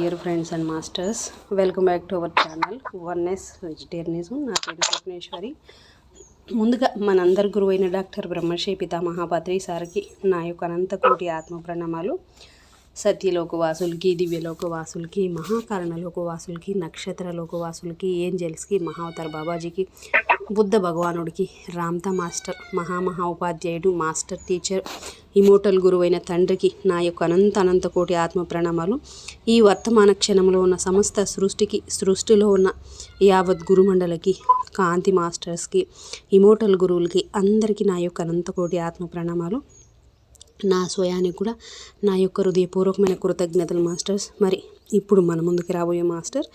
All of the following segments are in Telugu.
Dear friends and masters, welcome back to our channel oneness vegetarianism. నా పేరు స్వప్నేశ్వరి. ముందుగా మనందరి గురువు అయిన డాక్టర్ బ్రహ్మశ్రీ పితామహ పత్రి సార్కి నా యొక్క అనంతకోటి ఆత్మ ప్రణామాలు. సత్యలోకవాసులకి, దివ్యలోకవాసులకి, మహాకారణలోకవాసులకి, నక్షత్రలోకవాసులకి, ఏంజల్స్కి, మహావతార్ బాబాజీకి, బుద్ధ భగవానుడికి, రామ్తా మాస్టర్, మహా ఉపాధ్యాయుడు, మాస్టర్ టీచర్, ఇమోటల్ గురువైన తండ్రికి నా యొక్క అనంత కోటి ఆత్మ ప్రణామాలు. ఈ వర్తమాన క్షణంలో ఉన్న సమస్త సృష్టికి, సృష్టిలో ఉన్న యావత్ గురుమండలకి, కాంతి మాస్టర్స్కి, ఇమోటల్ గురువులకి అందరికీ నా యొక్క అనంత కోటి ఆత్మ ప్రణామాలు. నా స్వయానికి కూడా నా యొక్క హృదయపూర్వకమైన కృతజ్ఞతలు మాస్టర్స్. మరి ఇప్పుడు మన ముందుకు రాబోయే మాస్టర్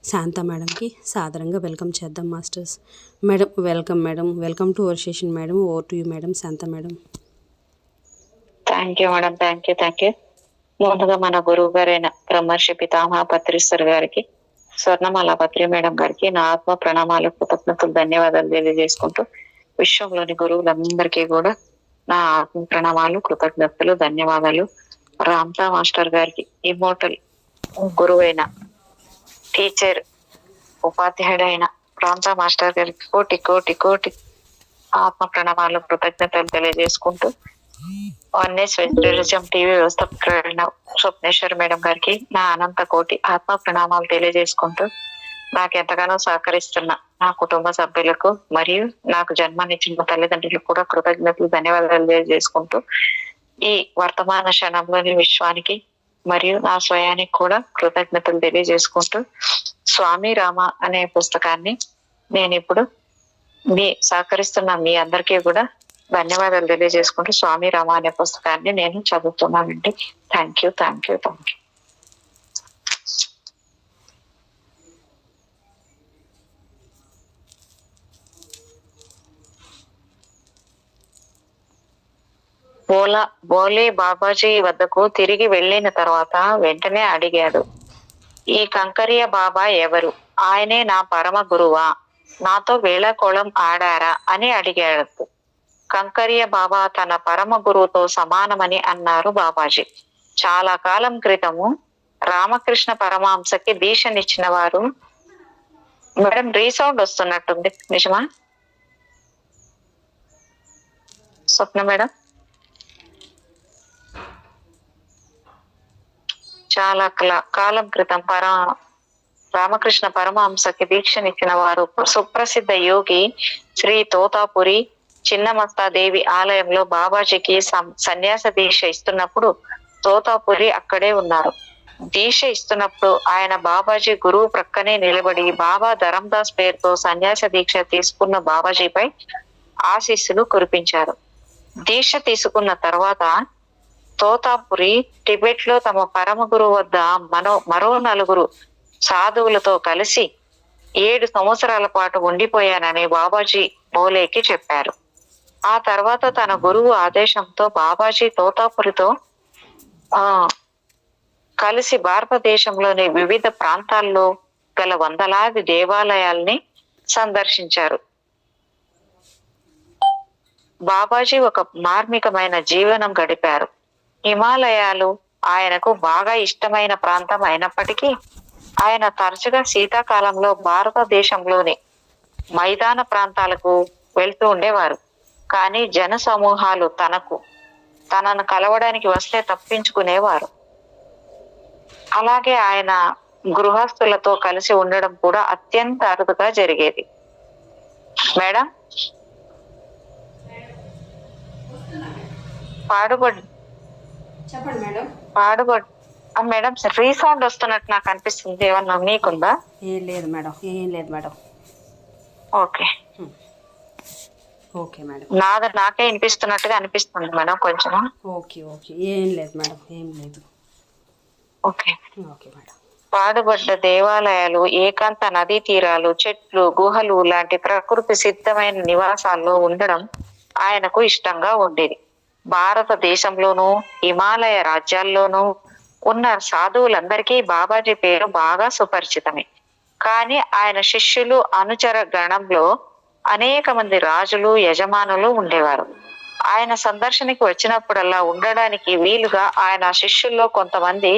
శాంత మేడంకి సాదరంగా వెల్కమ్ చేద్దాం masters. Madam welcome. Madam welcome to our session. Madam over to you madam. Shanta madam. Thank you madam. Thank you. ముందుగా మన గురువు గారైన బ్రహ్మర్షి పితామహ పత్రిశ్వర్ గారికి, స్వర్ణమాల పత్రి మేడం గారికి నా ఆత్మ ప్రణామాలు, కృతజ్ఞతలు, ధన్యవాదాలు తెలియజేసుకుంటూ విశ్వంలోని గురువులందరికీ కూడా నా ఆత్మ ప్రణామాలు, కృతజ్ఞతలు, ధన్యవాదాలు. రామ్తా మాస్టర్ గారికి, ఇమోటల్ గురువైన టీచర్, ఉపాధ్యాయుడైన రామ్తా మాస్టర్ గారికి కోటి కోటి కోటి ఆత్మ ప్రణామాలు, కృతజ్ఞతలు తెలియజేసుకుంటూ oneness vegetarianism TV వ్యవస్థాపకులైన Swapneshwari madam గారికి నా అనంత కోటి ఆత్మ ప్రణామాలు తెలియజేసుకుంటూ నాకు ఎంతగానో సహకరిస్తున్న నా కుటుంబ సభ్యులకు మరియు నాకు జన్మనిచ్చిన తల్లిదండ్రులకు కూడా కృతజ్ఞతలు, ధన్యవాదాలు తెలియజేసుకుంటూ ఈ వర్తమాన క్షణంలోని విశ్వానికి మరియు నా స్వయానికి కూడా కృతజ్ఞతలు తెలియజేసుకుంటూ స్వామి రామ అనే పుస్తకాన్ని నేను ఇప్పుడు సహకరిస్తున్న మీ అందరికీ కూడా ధన్యవాదాలు తెలియజేసుకుంటూ స్వామి రామ అనే పుస్తకాన్ని నేను చదువుతున్నానండి. Thank you. బోలే బాబాజీ వద్దకు తిరిగి వెళ్ళిన తర్వాత వెంటనే అడిగాడు, ఈ కంకర్య బాబా ఎవరు? ఆయనే నా పరమ గురువా? నాతో వేళకోళం ఆడారా అని అడిగాడు. కంకర్య బాబా తన పరమ గురువుతో సమానమని అన్నారు బాబాజీ. చాలా కాలం క్రితము రామకృష్ణ పరమహంసకి దీక్షనిచ్చిన వారు. మేడం రీసౌండ్ వస్తున్నట్టుంది, నిజమా స్వప్న మేడం? చాలా కాలం క్రితం రామకృష్ణ పరమహంసకి దీక్షనిచ్చిన వారు సుప్రసిద్ధ యోగి శ్రీ తోతాపురి చిన్నమస్తాదేవి ఆలయంలో బాబాజీకి సన్యాస దీక్ష ఇస్తున్నప్పుడు తోతాపురి అక్కడే ఉన్నారు. దీక్ష ఇస్తున్నప్పుడు ఆయన బాబాజీ గురువు ప్రక్కనే నిలబడి బాబా ధరందాస్ పేరుతో సన్యాస దీక్ష తీసుకున్న బాబాజీపై ఆశీస్సులు కురిపించారు. దీక్ష తీసుకున్న తర్వాత తోతాపురి టిబెట్ లో తమ పరమ గురువు వద్ద మరో 4 సాధువులతో కలిసి 7 సంవత్సరాల పాటు ఉండిపోయానని బాబాజీ బోలేకి చెప్పారు. ఆ తర్వాత తన గురువు ఆదేశంతో బాబాజీ తోతాపురితో కలిసి భారతదేశంలోని వివిధ ప్రాంతాల్లో గల వందలాది దేవాలయాల్ని సందర్శించారు. బాబాజీ ఒక మార్మికమైన జీవనం గడిపారు. హిమాలయాలు ఆయనకు బాగా ఇష్టమైన ప్రాంతం అయినప్పటికీ ఆయన తరచుగా శీతాకాలంలో భారతదేశంలోని మైదాన ప్రాంతాలకు వెళ్తూ ఉండేవారు. కానీ జన సమూహాలు తనను కలవడానికి వస్తే తప్పించుకునేవారు. అలాగే ఆయన గృహస్థులతో కలిసి ఉండడం కూడా అత్యంత అరుదుగా జరిగేది. మేడం మేడం రీసౌండ్ వస్తున్నట్టు నాకు అనిపిస్తుంది. ఏమన్నా మీకుందా? ఏం లేదు మేడం. Okay madam. నాకే వినిపిస్తున్నట్టుగా అనిపిస్తుంది మేడం కొంచెం. ఓకే ఏం లేదు మేడం, ఏం లేదు. Okay madam. పాడుబడ్డ దేవాలయాలు, ఏకాంత నదీ తీరాలు, చెట్లు, గుహలు లాంటి ప్రకృతి సిద్ధమైన నివాసాల్లో ఉండడం ఆయనకు ఇష్టంగా ఉండేది. భారతదేశంలోనూ హిమాలయ రాజ్యాల్లోనూ ఉన్న సాధువులందరికీ బాబాజీ పేరు బాగా సుపరిచితమే. కానీ ఆయన శిష్యులు, అనుచర గణంలో అనేక మంది రాజులు, యజమానులు ఉండేవారు. ఆయన సందర్శనకి వచ్చినప్పుడల్లా ఉండడానికి వీలుగా ఆయన శిష్యుల్లో కొంతమంది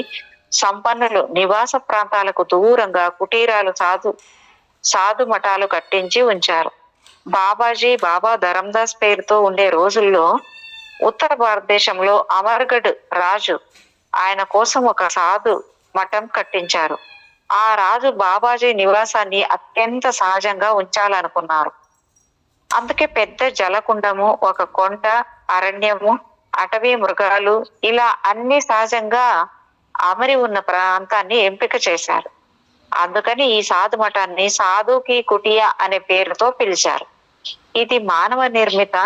సంపన్నులు నివాస ప్రాంతాలకు దూరంగా కుటీరాలు సాధు మఠాలు కట్టించి ఉంచారు. బాబాజీ బాబా ధరందాస్ పేరుతో ఉండే రోజుల్లో ఉత్తర భారతదేశంలో అమర్గఢ్ రాజు ఆయన కోసం ఒక సాధు మఠం కట్టించారు. ఆ రాజు బాబాజీ నివాసాన్ని అత్యంత సహజంగా ఉంచాలనుకున్నారు. అందుకే పెద్ద జలకుండము, ఒక కొండ, అరణ్యము, అటవీ మృగాలు ఇలా అన్ని సహజంగా అమరి ఉన్న ప్రాంతాన్ని ఎంపిక చేశారు. అందుకని ఈ సాధు మఠాన్ని సాధుకి కుటియా అనే పేరుతో పిలిచారు. ఇది మానవ నిర్మిత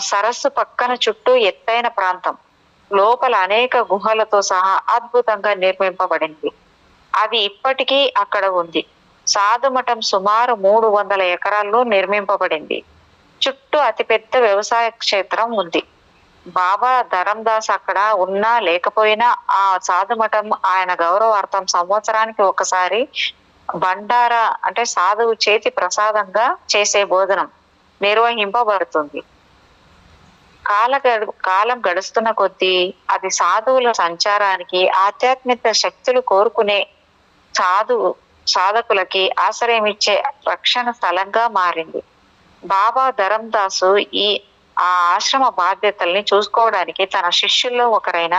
సరస్సు పక్కన చుట్టూ ఎత్తైన ప్రాంతం. లోపల అనేక గుహలతో సహా అద్భుతంగా నిర్మింపబడింది. అది ఇప్పటికీ అక్కడ ఉంది. సాధు మఠం సుమారు 300 ఎకరాల్లో నిర్మింపబడింది. చుట్టూ అతిపెద్ద వ్యవసాయ క్షేత్రం ఉంది. బాబా ధరందాస్ అక్కడ ఉన్నా లేకపోయినా ఆ సాధు మఠం ఆయన గౌరవార్థం సంవత్సరానికి ఒకసారి బండారా అంటే సాధువు చేతి ప్రసాదంగా చేసే భోజనం నిర్వహింపబడుతుంది. కాలం గడుస్తున్న కొద్దీ అది సాధువుల సంచారానికి, ఆధ్యాత్మిక శక్తులు కోరుకునే సాధకులకి ఆశ్రయం ఇచ్చే రక్షణ స్థలంగా మారింది. బాబా ధరందాసు ఆ ఆశ్రమ బాధ్యతల్ని చూసుకోవడానికి తన శిష్యుల్లో ఒకరైన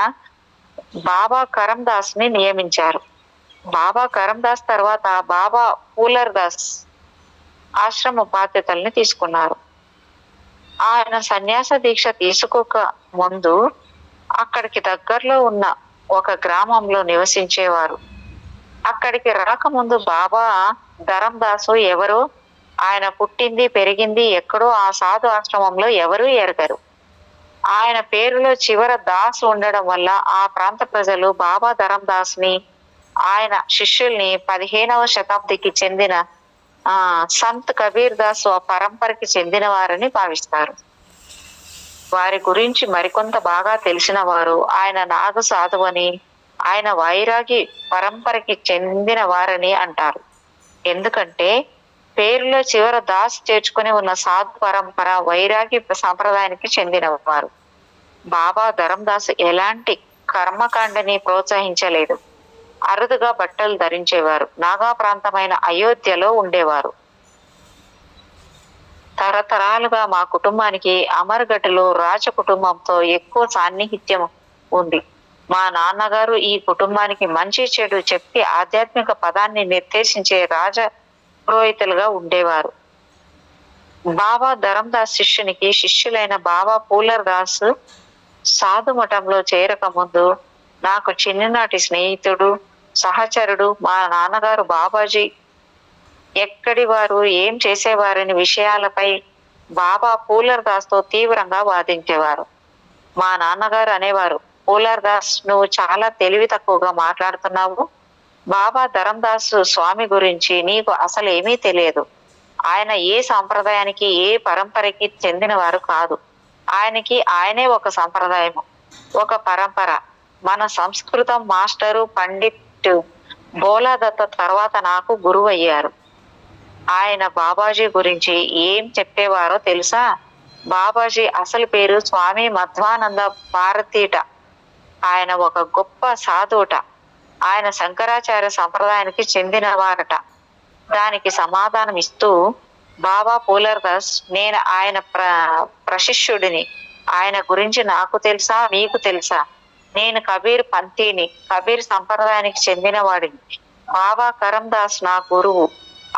బాబా కరందాస్ ని నియమించారు. బాబా కరందాస్ తర్వాత బాబా పూలర్ దాస్ ఆశ్రమ బాధ్యతల్ని తీసుకున్నారు. ఆయన సన్యాస దీక్ష తీసుకోక ముందు అక్కడికి దగ్గరలో ఉన్న ఒక గ్రామంలో నివసించేవారు. అక్కడికి రాకముందు బాబా ధరందాసు ఎవరో, ఆయన పుట్టింది పెరిగింది ఎక్కడో ఆ సాధు ఆశ్రమంలో ఎవరూ ఎరగరు. ఆయన పేరులో చివర దాస్ ఉండడం వల్ల ఆ ప్రాంత ప్రజలు బాబా ధరందాస్ ని, ఆయన శిష్యుల్ని 15వ శతాబ్దికి చెందిన సంత్ కబీర్ దాస్ పరంపరకి చెందిన వారని భావిస్తారు. వారి గురించి మరికొంత బాగా తెలిసిన వారు ఆయన నాగ సాధువు అని, ఆయన వైరాగి పరంపరకి చెందిన వారని అంటారు. ఎందుకంటే పేరులో చివర దాస్ చేర్చుకుని ఉన్న సాధు పరంపర వైరాగి సంప్రదాయానికి చెందిన వారు. బాబా ధరందాస్ ఎలాంటి కర్మకాండని ప్రోత్సహించలేదు. అరుదుగా బట్టలు ధరించేవారు. నాగా ప్రాంతమైన అయోధ్యలో ఉండేవారు. తరతరాలుగా మా కుటుంబానికి అమర్గఢ్లో రాజ కుటుంబంతో ఎక్కువ సాన్నిహిత్యం ఉంది. మా నాన్నగారు ఈ కుటుంబానికి మంచి చెడు చెప్పి ఆధ్యాత్మిక పదాన్ని నిర్దేశించే రాజ పురోహితులుగా ఉండేవారు. బాబా ధరందాస్ శిష్యులైన బాబా పూలర్ దాస్ సాధు మఠంలో చేరక ముందు నాకు చిన్ననాటి స్నేహితుడు, సహచరుడు మా నాన్నగారు బాబాజీ ఎక్కడి వారు, ఏం చేసేవారని విషయాలపై బాబా పూలర్ దాస్ తో తీవ్రంగా వాదించేవారు. మా నాన్నగారు అనేవారు, పూలర్ దాస్, నువ్వు చాలా తెలివి తక్కువగా మాట్లాడుతున్నావు. బాబా ధరందాస్ స్వామి గురించి నీకు అసలు ఏమీ తెలియదు. ఆయన ఏ సాంప్రదాయానికి, ఏ పరంపరకి చెందిన వారు కాదు. ఆయనే ఒక సంప్రదాయము, ఒక పరంపర. మన సంస్కృతం మాస్టరు పండిట్ బోలాదత్త తర్వాత నాకు గురువు అయ్యారు. ఆయన బాబాజీ గురించి ఏం చెప్పేవారో తెలుసా? బాబాజీ అసలు పేరు స్వామి మధ్వానంద భారతీట. ఆయన ఒక గొప్ప సాధువుట. ఆయన శంకరాచార్య సంప్రదాయానికి చెందినవారట. దానికి సమాధానం ఇస్తూ బాబా పూలర్ దాస్, నేను ఆయన ప్రశిష్యుడిని. ఆయన గురించి నాకు తెలుసా, మీకు తెలుసా? నేను కబీర్ పంథీని, కబీర్ సంప్రదాయానికి చెందిన వాడిని. బాబా కరందాస్ నా గురువు.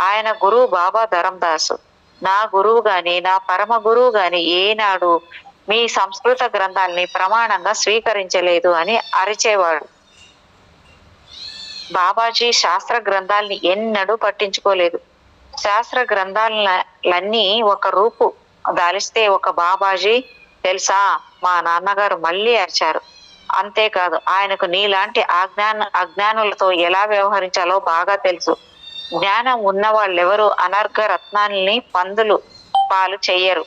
ఆయన గురువు బాబా ధరందాసు. నా గురువు గాని, నా పరమ గురువు గాని ఏనాడు మీ సంస్కృత గ్రంథాలని ప్రమాణంగా స్వీకరించలేదు అని అరిచేవాడు. బాబాజీ శాస్త్ర గ్రంథాలని ఎన్నడూ పట్టించుకోలేదు. శాస్త్ర గ్రంథాలన్నీ ఒక రూపు దాలిస్తే ఒక బాబాజీ తెలుసా, మా నాన్నగారు మళ్ళీ అరిచారు. అంతేకాదు, ఆయనకు నీలాంటి అజ్ఞానులతో ఎలా వ్యవహరించాలో బాగా తెలుసు. జ్ఞానం ఉన్న వాళ్ళెవరూ అనర్ఘ రత్నాల్ని పందులు పాలు చెయ్యరు.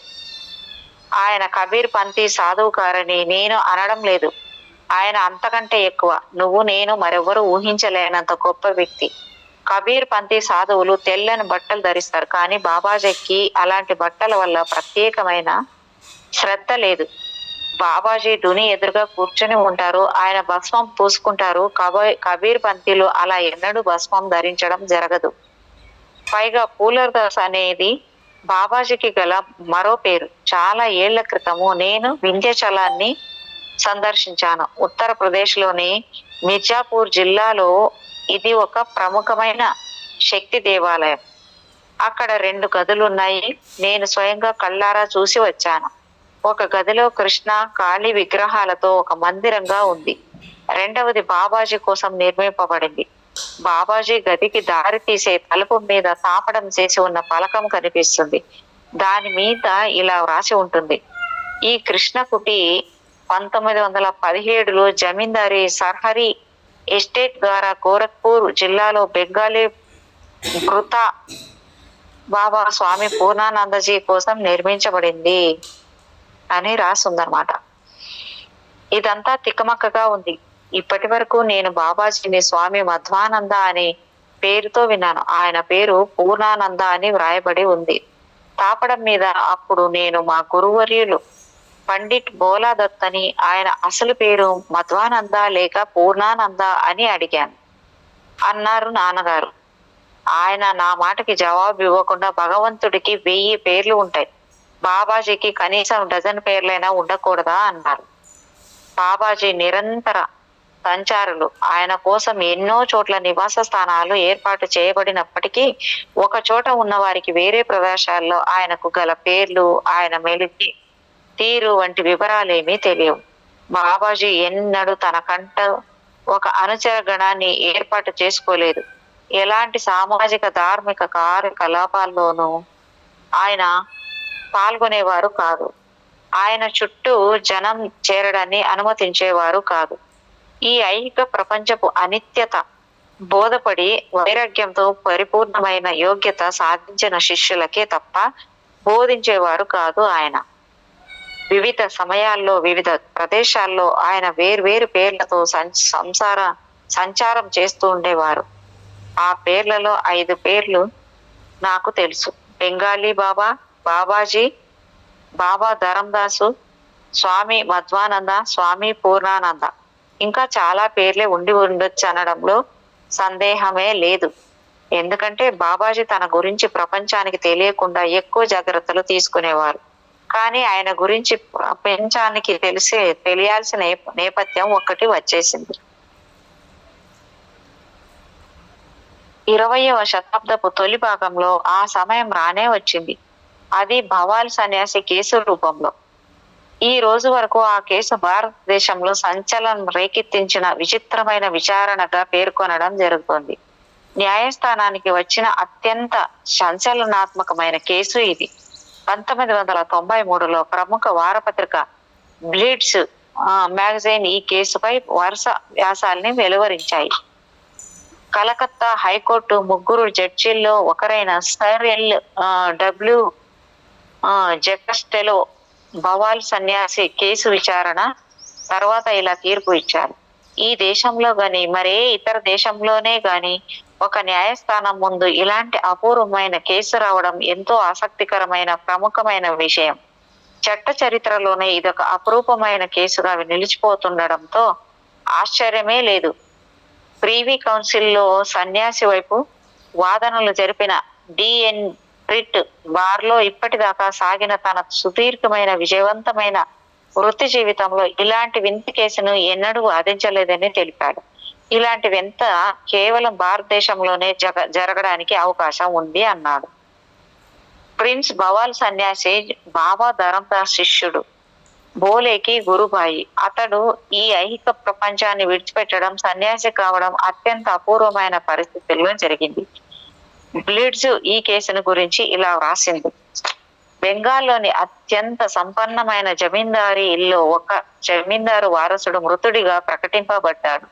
ఆయన కబీర్ పంథీ సాధువుకారని నేను అనడం లేదు. ఆయన అంతకంటే ఎక్కువ. నువ్వు నేను మరెవరూ ఊహించలేనంత గొప్ప వ్యక్తి. కబీర్ పంథీ సాధువులు తెల్లని బట్టలు ధరిస్తారు, కానీ బాబాజీకి అలాంటి బట్టల వల్ల ప్రత్యేకమైన శ్రద్ధ లేదు. బాబాజీ దుని ఎదురుగా కూర్చొని ఉంటారు. ఆయన భస్మం పూసుకుంటారు. కబీర్ పంక్తిలో అలా ఎన్నడూ భస్మం ధరించడం జరగదు. పైగా పూలర్ దాస్ అనేది బాబాజీకి గల మరో పేరు. చాలా ఏళ్ల క్రితము నేను వింధ్యాచలాన్ని సందర్శించాను. ఉత్తరప్రదేశ్ లోని మిర్జాపూర్ జిల్లాలో ఇది ఒక ప్రముఖమైన శక్తి దేవాలయం. అక్కడ 2 గదులున్నాయి. నేను స్వయంగా కళ్ళారా చూసి వచ్చాను. ఒక గదిలో కృష్ణ కాళీ విగ్రహాలతో ఒక మందిరంగా ఉంది. రెండవది బాబాజీ కోసం నిర్మింపబడింది. బాబాజీ గదికి దారి తీసే తలుపు మీద తాపడం చేసి ఉన్న పలకం కనిపిస్తుంది. దాని మీద ఇలా వ్రాసి ఉంటుంది: ఈ కృష్ణ కుటి 1917లో జమీందారీ సర్హరి ఎస్టేట్ ద్వారా గోరఖ్పూర్ జిల్లాలో బెంగాలీ భృత బాబా స్వామి పూర్ణానందజీ కోసం నిర్మించబడింది అని రాసుందనమాట. ఇదంతా తిక్కమక్కగా ఉంది. ఇప్పటి వరకు నేను బాబాజీని స్వామి మధ్వానంద అనే పేరుతో విన్నాను. ఆయన పేరు పూర్ణానంద అని వ్రాయబడి ఉంది తాపడం మీద. అప్పుడు నేను మా గురువర్యులు పండిట్ బోలా దత్ అని, ఆయన అసలు పేరు మధ్వానంద లేక పూర్ణానంద అని అడిగాను. అన్నారు నాన్నగారు. ఆయన నా మాటకి జవాబు ఇవ్వకుండా, భగవంతుడికి 1000 పేర్లు ఉంటాయి, బాబాజీకి కనీసం డజన్ పేర్లైనా ఉండకూడదా అన్నారు. బాబాజీ నిరంతర సంచారులు. ఆయన కోసం ఎన్నో చోట్ల నివాస స్థానాలు ఏర్పాటు చేయబడినప్పటికీ ఒక చోట ఉన్న వారికి వేరే ప్రదేశాల్లో ఆయనకు గల పేర్లు, ఆయన మెలికి తీరు వంటి వివరాలేమీ తెలియవు. బాబాజీ ఎన్నడూ తన కంట ఒక అనుచర గణాన్ని ఏర్పాటు చేసుకోలేదు. ఎలాంటి సామాజిక ధార్మిక కార్యకలాపాల్లోనూ ఆయన పాల్గొనేవారు కాదు. ఆయన చుట్టూ జనం చేరడాన్ని అనుమతించేవారు కాదు. ఈ ఐహిక ప్రపంచపు అనిత్యత బోధపడి వైరాగ్యంతో పరిపూర్ణమైన యోగ్యత సాధించిన శిష్యులకే తప్ప బోధించేవారు కాదు ఆయన. వివిధ సమయాల్లో వివిధ ప్రదేశాల్లో ఆయన వేర్వేరు పేర్లతో సంచారం చేస్తూ ఉండేవారు. ఆ పేర్లలో 5 పేర్లు నాకు తెలుసు: బెంగాలీ బాబా, బాబాజీ, బాబా ధరందాసు, స్వామి మధ్వానంద, స్వామి పూర్ణానంద. ఇంకా చాలా పేర్లే ఉండి ఉండొచ్చు అనడంలో సందేహమే లేదు. ఎందుకంటే బాబాజీ తన గురించి ప్రపంచానికి తెలియకుండా ఎక్కువ జాగ్రత్తలు తీసుకునేవారు. కానీ ఆయన గురించి ప్రపంచానికి తెలియాల్సిన నేపథ్యం ఒకటి వచ్చేసింది. 20వ శతాబ్దపు తొలి భాగంలో ఆ సమయం రానే వచ్చింది. అది భవాల్ సన్యాసి కేసు రూపంలో. ఈ రోజు వరకు ఆ కేసు భారతదేశంలో సంచలనం రేకెత్తించిన విచిత్రమైన విచారణగా పేర్కొనడం జరుగుతోంది. న్యాయస్థానానికి వచ్చిన అత్యంత సంచలనాత్మకమైన కేసు ఇది. 1993లో ప్రముఖ వారపత్రిక బ్లీడ్స్ మ్యాగజైన్ ఈ కేసుపై వరుస వ్యాసాల్ని వెలువరించాయి. కలకత్తా హైకోర్టు 3 జడ్జీల్లో ఒకరైన సర్ ఎల్.డబ్ల్యూ. జెకస్టెలో భవాల్ సన్యాసి కేసు విచారణ తర్వాత ఇలా తీర్పు ఇచ్చారు: ఈ దేశంలో గాని మరే ఇతర దేశంలోనే గాని ఒక న్యాయస్థానం ముందు ఇలాంటి అపూర్వమైన కేసు రావడం ఎంతో ఆసక్తికరమైన ప్రముఖమైన విషయం. చట్ట చరిత్రలోనే ఇదొక అపురూపమైన కేసుగా నిలిచిపోతుండడంతో ఆశ్చర్యమే లేదు. ప్రీవీ కౌన్సిల్లో సన్యాసి వైపు వాదనలు జరిపిన డిఎన్ ప్రిట్ బార్లో ఇప్పటిదాకా సాగిన తన సుదీర్ఘమైన విజయవంతమైన వృత్తి జీవితంలో ఇలాంటి వింత కేసును ఎన్నడూ వాదించలేదని తెలిపాడు. ఇలాంటి వింత కేవలం భారతదేశంలోనే జరగడానికి అవకాశం ఉంది అన్నాడు. ప్రిన్స్ భవాల్ సన్యాసి బాబా ధరందాస్ శిష్యుడు, బోలేకి గురుబాయి. అతడు ఈ ఐహిక ప్రపంచాన్ని విడిచిపెట్టడం, సన్యాసి కావడం అత్యంత అపూర్వమైన పరిస్థితుల్లో జరిగింది. బ్లీడ్స్ ఈ కేసును గురించి ఇలా వ్రాసింది: బెంగాల్లోని అత్యంత సంపన్నమైన జమీందారీ ఇల్లు ఒక జమీందారు వారసుడు మృతుడిగా ప్రకటింపబడ్డాడు.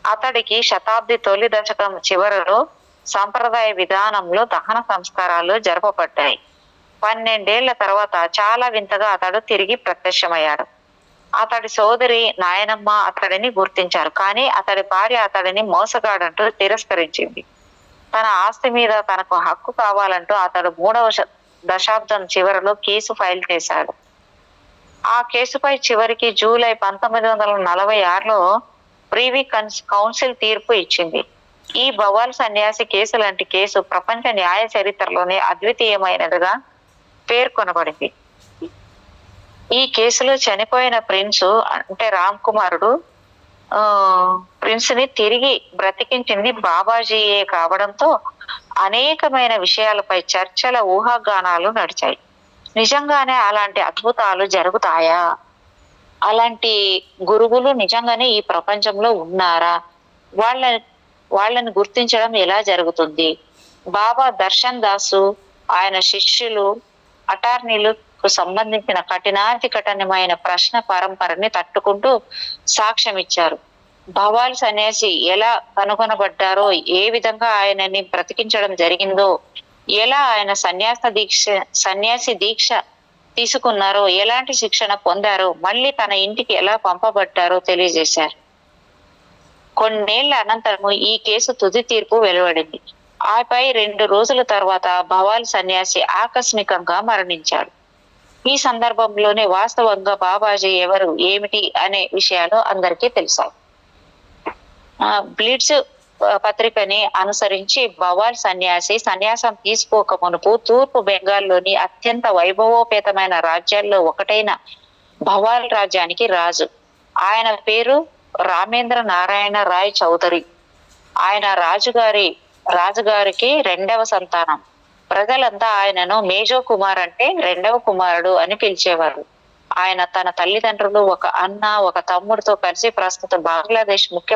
అతడికి శతాబ్ది తొలి దశకం చివరలో సంప్రదాయ విధానంలో దహన సంస్కారాలు జరపబడ్డాయి. 12 ఏళ్ల తర్వాత చాలా వింతగా అతడు తిరిగి ప్రత్యక్షమయ్యాడు. అతడి సోదరి నాయనమ్మ అతడిని గుర్తించారు. కానీ అతడి భార్య అతడిని మోసగాడంటూ తిరస్కరించింది. తన ఆస్తి మీద తనకు హక్కు కావాలంటూ అతడు 3వ దశాబ్దం చివరలో కేసు ఫైల్ చేశాడు. ఆ కేసుపై చివరికి జూలై 1946లో ప్రీవీ కౌన్సిల్ తీర్పు ఇచ్చింది. ఈ బవాల్ సన్యాసి కేసు లాంటి కేసు ప్రపంచ న్యాయ చరిత్రలోనే అద్వితీయమైనదిగా పేర్కొనబడింది. ఈ కేసులో చనిపోయిన ప్రిన్స్ అంటే రామ్ కుమారుడు ప్రిన్స్ ని తిరిగి బ్రతికించింది బాబాజీయే కావడంతో అనేకమైన విషయాలపై చర్చల ఊహాగానాలు నడిచాయి. నిజంగానే అలాంటి అద్భుతాలు జరుగుతాయా? అలాంటి గురువులు నిజంగానే ఈ ప్రపంచంలో ఉన్నారా? వాళ్ళని గుర్తించడం ఎలా జరుగుతుంది? బాబా దర్శన్ దాసు ఆయన శిష్యులు అటార్నీలకు సంబంధించిన కఠినాతి కఠినమైన ప్రశ్న పరంపరని తట్టుకుంటూ సాక్ష్యం ఇచ్చారు. భవాల్ సన్యాసి ఎలా కనుగొనబడ్డారో, ఏ విధంగా ఆయనని బ్రతికించడం జరిగిందో, ఎలా ఆయన సన్యాసి దీక్ష తీసుకున్నారో, ఎలాంటి శిక్షణ పొందారో, మళ్ళీ తన ఇంటికి ఎలా పంపబడ్డారో తెలియజేశారు. కొన్నేళ్ల అనంతరము ఈ కేసు తుది తీర్పు వెలువడింది. ఆపై 2 రోజుల తర్వాత భవాల్ సన్యాసి ఆకస్మికంగా మరణించాడు. ఈ సందర్భంలోనే వాస్తవంగా బాబాజీ ఎవరు, ఏమిటి అనే విషయాలు అందరికీ తెలుసాయి. బ్లిట్జ్ పత్రికని అనుసరించి భవాల్ సన్యాసి సన్యాసం తీసుకోక మునుపు తూర్పు బెంగాల్లోని అత్యంత వైభవోపేతమైన రాజ్యాల్లో ఒకటైన భవాల్ రాజ్యానికి రాజు. ఆయన పేరు రామేంద్ర నారాయణ రాయ్ చౌదరి. ఆయన రాజుగారికి 2వ సంతానం. ప్రజలంతా ఆయనను మేజో కుమార్ అంటే 2వ కుమారుడు అని పిలిచేవారు. ఆయన తన తల్లిదండ్రులు, ఒక అన్న, ఒక తమ్ముడితో కలిసి ప్రస్తుత బంగ్లాదేశ్ ముఖ్య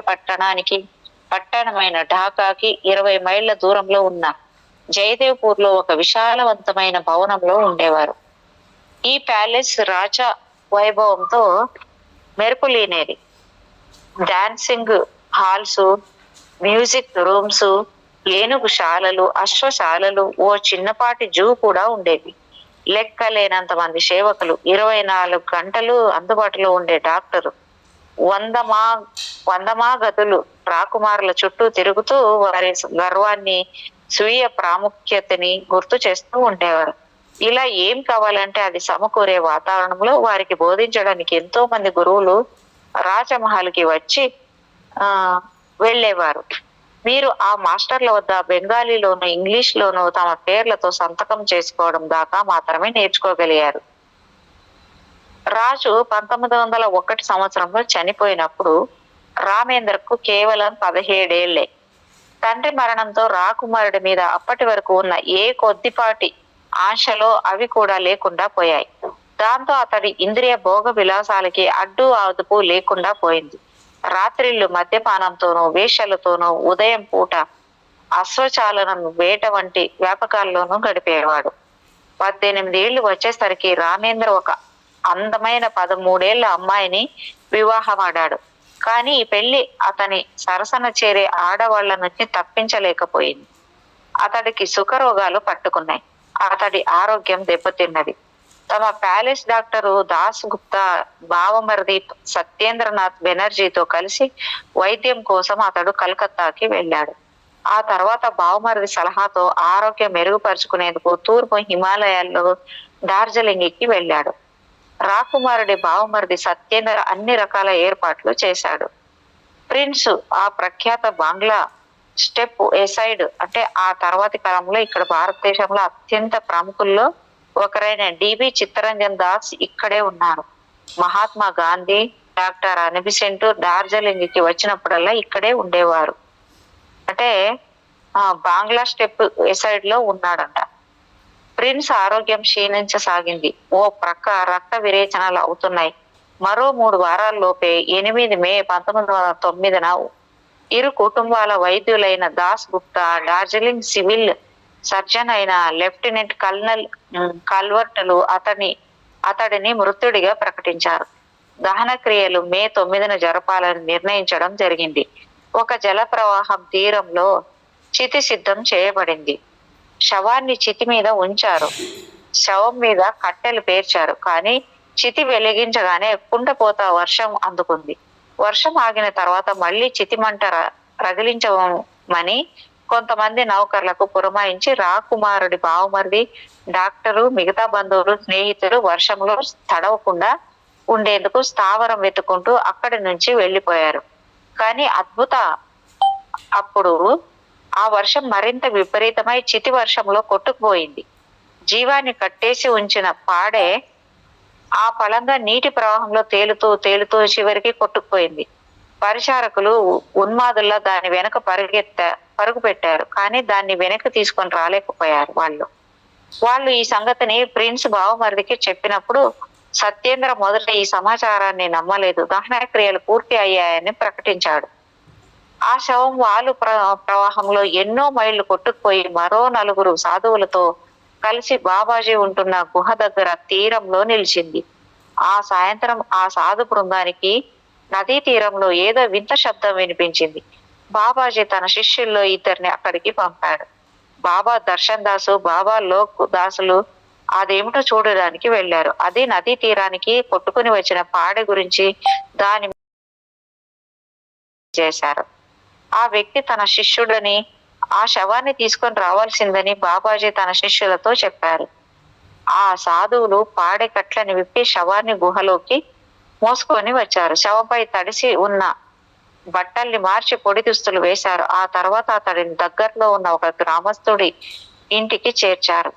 పట్టణమైన ఢాకాకి 20 మైళ్ళ దూరంలో ఉన్న జయదేవ్పూర్ లో ఒక విశాలవంతమైన భవనంలో ఉండేవారు. ఈ ప్యాలెస్ రాజా వైభవంతో మెరుపులీనేది. డాన్సింగ్ హాల్స్, మ్యూజిక్ రూమ్స్, ఏనుగు శాలలు, అశ్వశాలలు, ఓ చిన్నపాటి జూ కూడా ఉండేవి. లెక్కలేనంత మంది సేవకులు, 24 గంటలు అందుబాటులో ఉండే డాక్టరు, వందమా గదులు రాకుమారుల చుట్టూ తిరుగుతూ వారి గర్వాన్ని, స్వీయ ప్రాముఖ్యతని గుర్తు చేస్తూ ఉండేవారు. ఇలా ఏం కావాలంటే అది సమకూరే వాతావరణంలో వారికి బోధించడానికి ఎంతో మంది గురువులు రాజమహల్కి వచ్చి వెళ్ళేవారు. వీరు ఆ మాస్టర్ల వద్ద బెంగాలీలోను, ఇంగ్లీష్ లోను తమ పేర్లతో సంతకం చేసుకోవడం దాకా మాత్రమే నేర్చుకోగలిగారు. రాజు 1901 సంవత్సరంలో చనిపోయినప్పుడు రామేంద్రకు కేవలం 17 ఏళ్లే. తండ్రి మరణంతో రాకుమారుడి మీద అప్పటి వరకు ఉన్న ఏ కొద్దిపాటి ఆశలో అవి కూడా లేకుండా పోయాయి. దాంతో అతడి ఇంద్రియ భోగ విలాసాలకి అడ్డు అదుపు లేకుండా పోయింది. రాత్రిళ్ళు మద్యపానంతోనూ, వేశ్యలతోనూ, ఉదయం పూట అశ్వచాలనం, వేట వంటి వ్యాపకాల్లోనూ గడిపేవాడు. 18 ఏళ్లు వచ్చేసరికి రామేంద్ర ఒక అందమైన 13 ఏళ్ల అమ్మాయిని వివాహమాడాడు. కానీ ఈ పెళ్లి అతని సరసన చేరే ఆడవాళ్ల నుంచి తప్పించలేకపోయింది. అతడికి సుఖరోగాలు పట్టుకున్నాయి. అతడి ఆరోగ్యం దెబ్బతిన్నది. తమ ప్యాలెస్ డాక్టరు దాస్ గుప్తా బావమరిది సత్యేంద్రనాథ్ బెనర్జీతో కలిసి వైద్యం కోసం అతడు కలకత్తాకి వెళ్ళాడు. ఆ తర్వాత బావమరిది సలహాతో ఆరోగ్యం మెరుగుపరుచుకునేందుకు తూర్పు హిమాలయాల్లో డార్జిలింగ్కి వెళ్ళాడు. రాకుమారుడి బావమరిది సత్యేంద్ర అన్ని రకాల ఏర్పాట్లు చేశాడు. ప్రిన్స్ ఆ ప్రఖ్యాత బంగ్లా స్టెప్ ఎసైడ్ అంటే ఆ తర్వాతి కాలంలో ఇక్కడ భారతదేశంలో అత్యంత ప్రముఖుల్లో ఒకరైన డిబి చిత్తరంజన్ దాస్ ఇక్కడే ఉన్నారు. మహాత్మా గాంధీ, డాక్టర్ అనిబిసెంట్ డార్జిలింగ్ కి వచ్చినప్పుడల్లా ఇక్కడే ఉండేవారు. అంటే బంగ్లా స్టెప్ ఎసైడ్ లో ఉన్నాడంట. ప్రిన్స్ ఆరోగ్యం క్షీణించసాగింది. ఓ ప్రక్క రక్త విరేచనలు అవుతున్నాయి. మరో 3 వారాల్లోపే 8 మే 1909 ఇరు కుటుంబాల వైద్యులైన దాస్ గుప్తా, డార్జిలింగ్ సివిల్ సర్జన్ అయిన లెఫ్టినెంట్ కల్నల్ కల్వర్టలు అతడిని మృతుడిగా ప్రకటించారు. దహన క్రియలు మే 9న జరపాలని నిర్ణయించడం జరిగింది. ఒక జల ప్రవాహం తీరంలో చితి సిద్ధం చేయబడింది. శవాన్ని చితి మీద ఉంచారు. శవం మీద కట్టెలు పేర్చారు. కానీ చితి వెలిగించగానే కుండపోత వర్షం అందుకుంది. వర్షం ఆగిన తర్వాత మళ్ళీ చితిమంట రగిలించమని కొంతమంది నౌకర్లకు పురమాయించి రాకుమారుడి బావమరిది, డాక్టరు, మిగతా బంధువులు, స్నేహితులు వర్షంలో తడవకుండా ఉండేందుకు స్థావరం వెతుకుంటూ అక్కడి నుంచి వెళ్లిపోయారు. కానీ అప్పుడు ఆ వర్షం మరింత విపరీతమై చితి వర్షంలో కొట్టుకుపోయింది. జీవాన్ని కట్టేసి ఉంచిన పాడే ఆ ఫలంగా నీటి ప్రవాహంలో తేలుతూ చివరికి కొట్టుకుపోయింది. పరిచారకులు ఉన్మాదుల్లా దాని వెనక పరుగు పెట్టారు. కానీ దాన్ని వెనక్కి తీసుకొని రాలేకపోయారు. వాళ్ళు ఈ సంగతిని ప్రిన్స్ బావమరిదికి చెప్పినప్పుడు సత్యేంద్ర మొదట ఈ సమాచారాన్ని నమ్మలేదు. దహన క్రియలు పూర్తి అయ్యాయని ప్రకటించాడు. ఆ శవం వాలు ప్రవాహంలో ఎన్నో మైళ్లు కొట్టుకుపోయి మరో 4 సాధువులతో కలిసి బాబాజీ ఉంటున్న గుహ దగ్గర తీరంలో నిలిచింది. ఆ సాయంత్రం ఆ సాధు బృందానికి నదీ తీరంలో ఏదో వింత శబ్దం వినిపించింది. బాబాజీ తన శిష్యుల్లో 2 అక్కడికి పంపాడు. బాబా దర్శన్ దాసు, బాబా లోక్ దాసులు అదేమిటో చూడడానికి వెళ్లారు. అది నదీ తీరానికి కొట్టుకుని వచ్చిన పాడె గురించి దాని చేశారు. ఆ వ్యక్తి తన శిష్యుడని, ఆ శవాన్ని తీసుకొని రావాల్సిందని బాబాజీ తన శిష్యులతో చెప్పారు. ఆ సాధువులు పాడె కట్లని విప్పి శవాన్ని గుహలోకి మోసుకొని వచ్చారు. శవంపై తడిసి ఉన్న బట్టల్ని మార్చి పొడి దుస్తులు వేశారు. ఆ తర్వాత అతడిని దగ్గరలో ఉన్న ఒక గ్రామస్తుడి ఇంటికి చేర్చారు.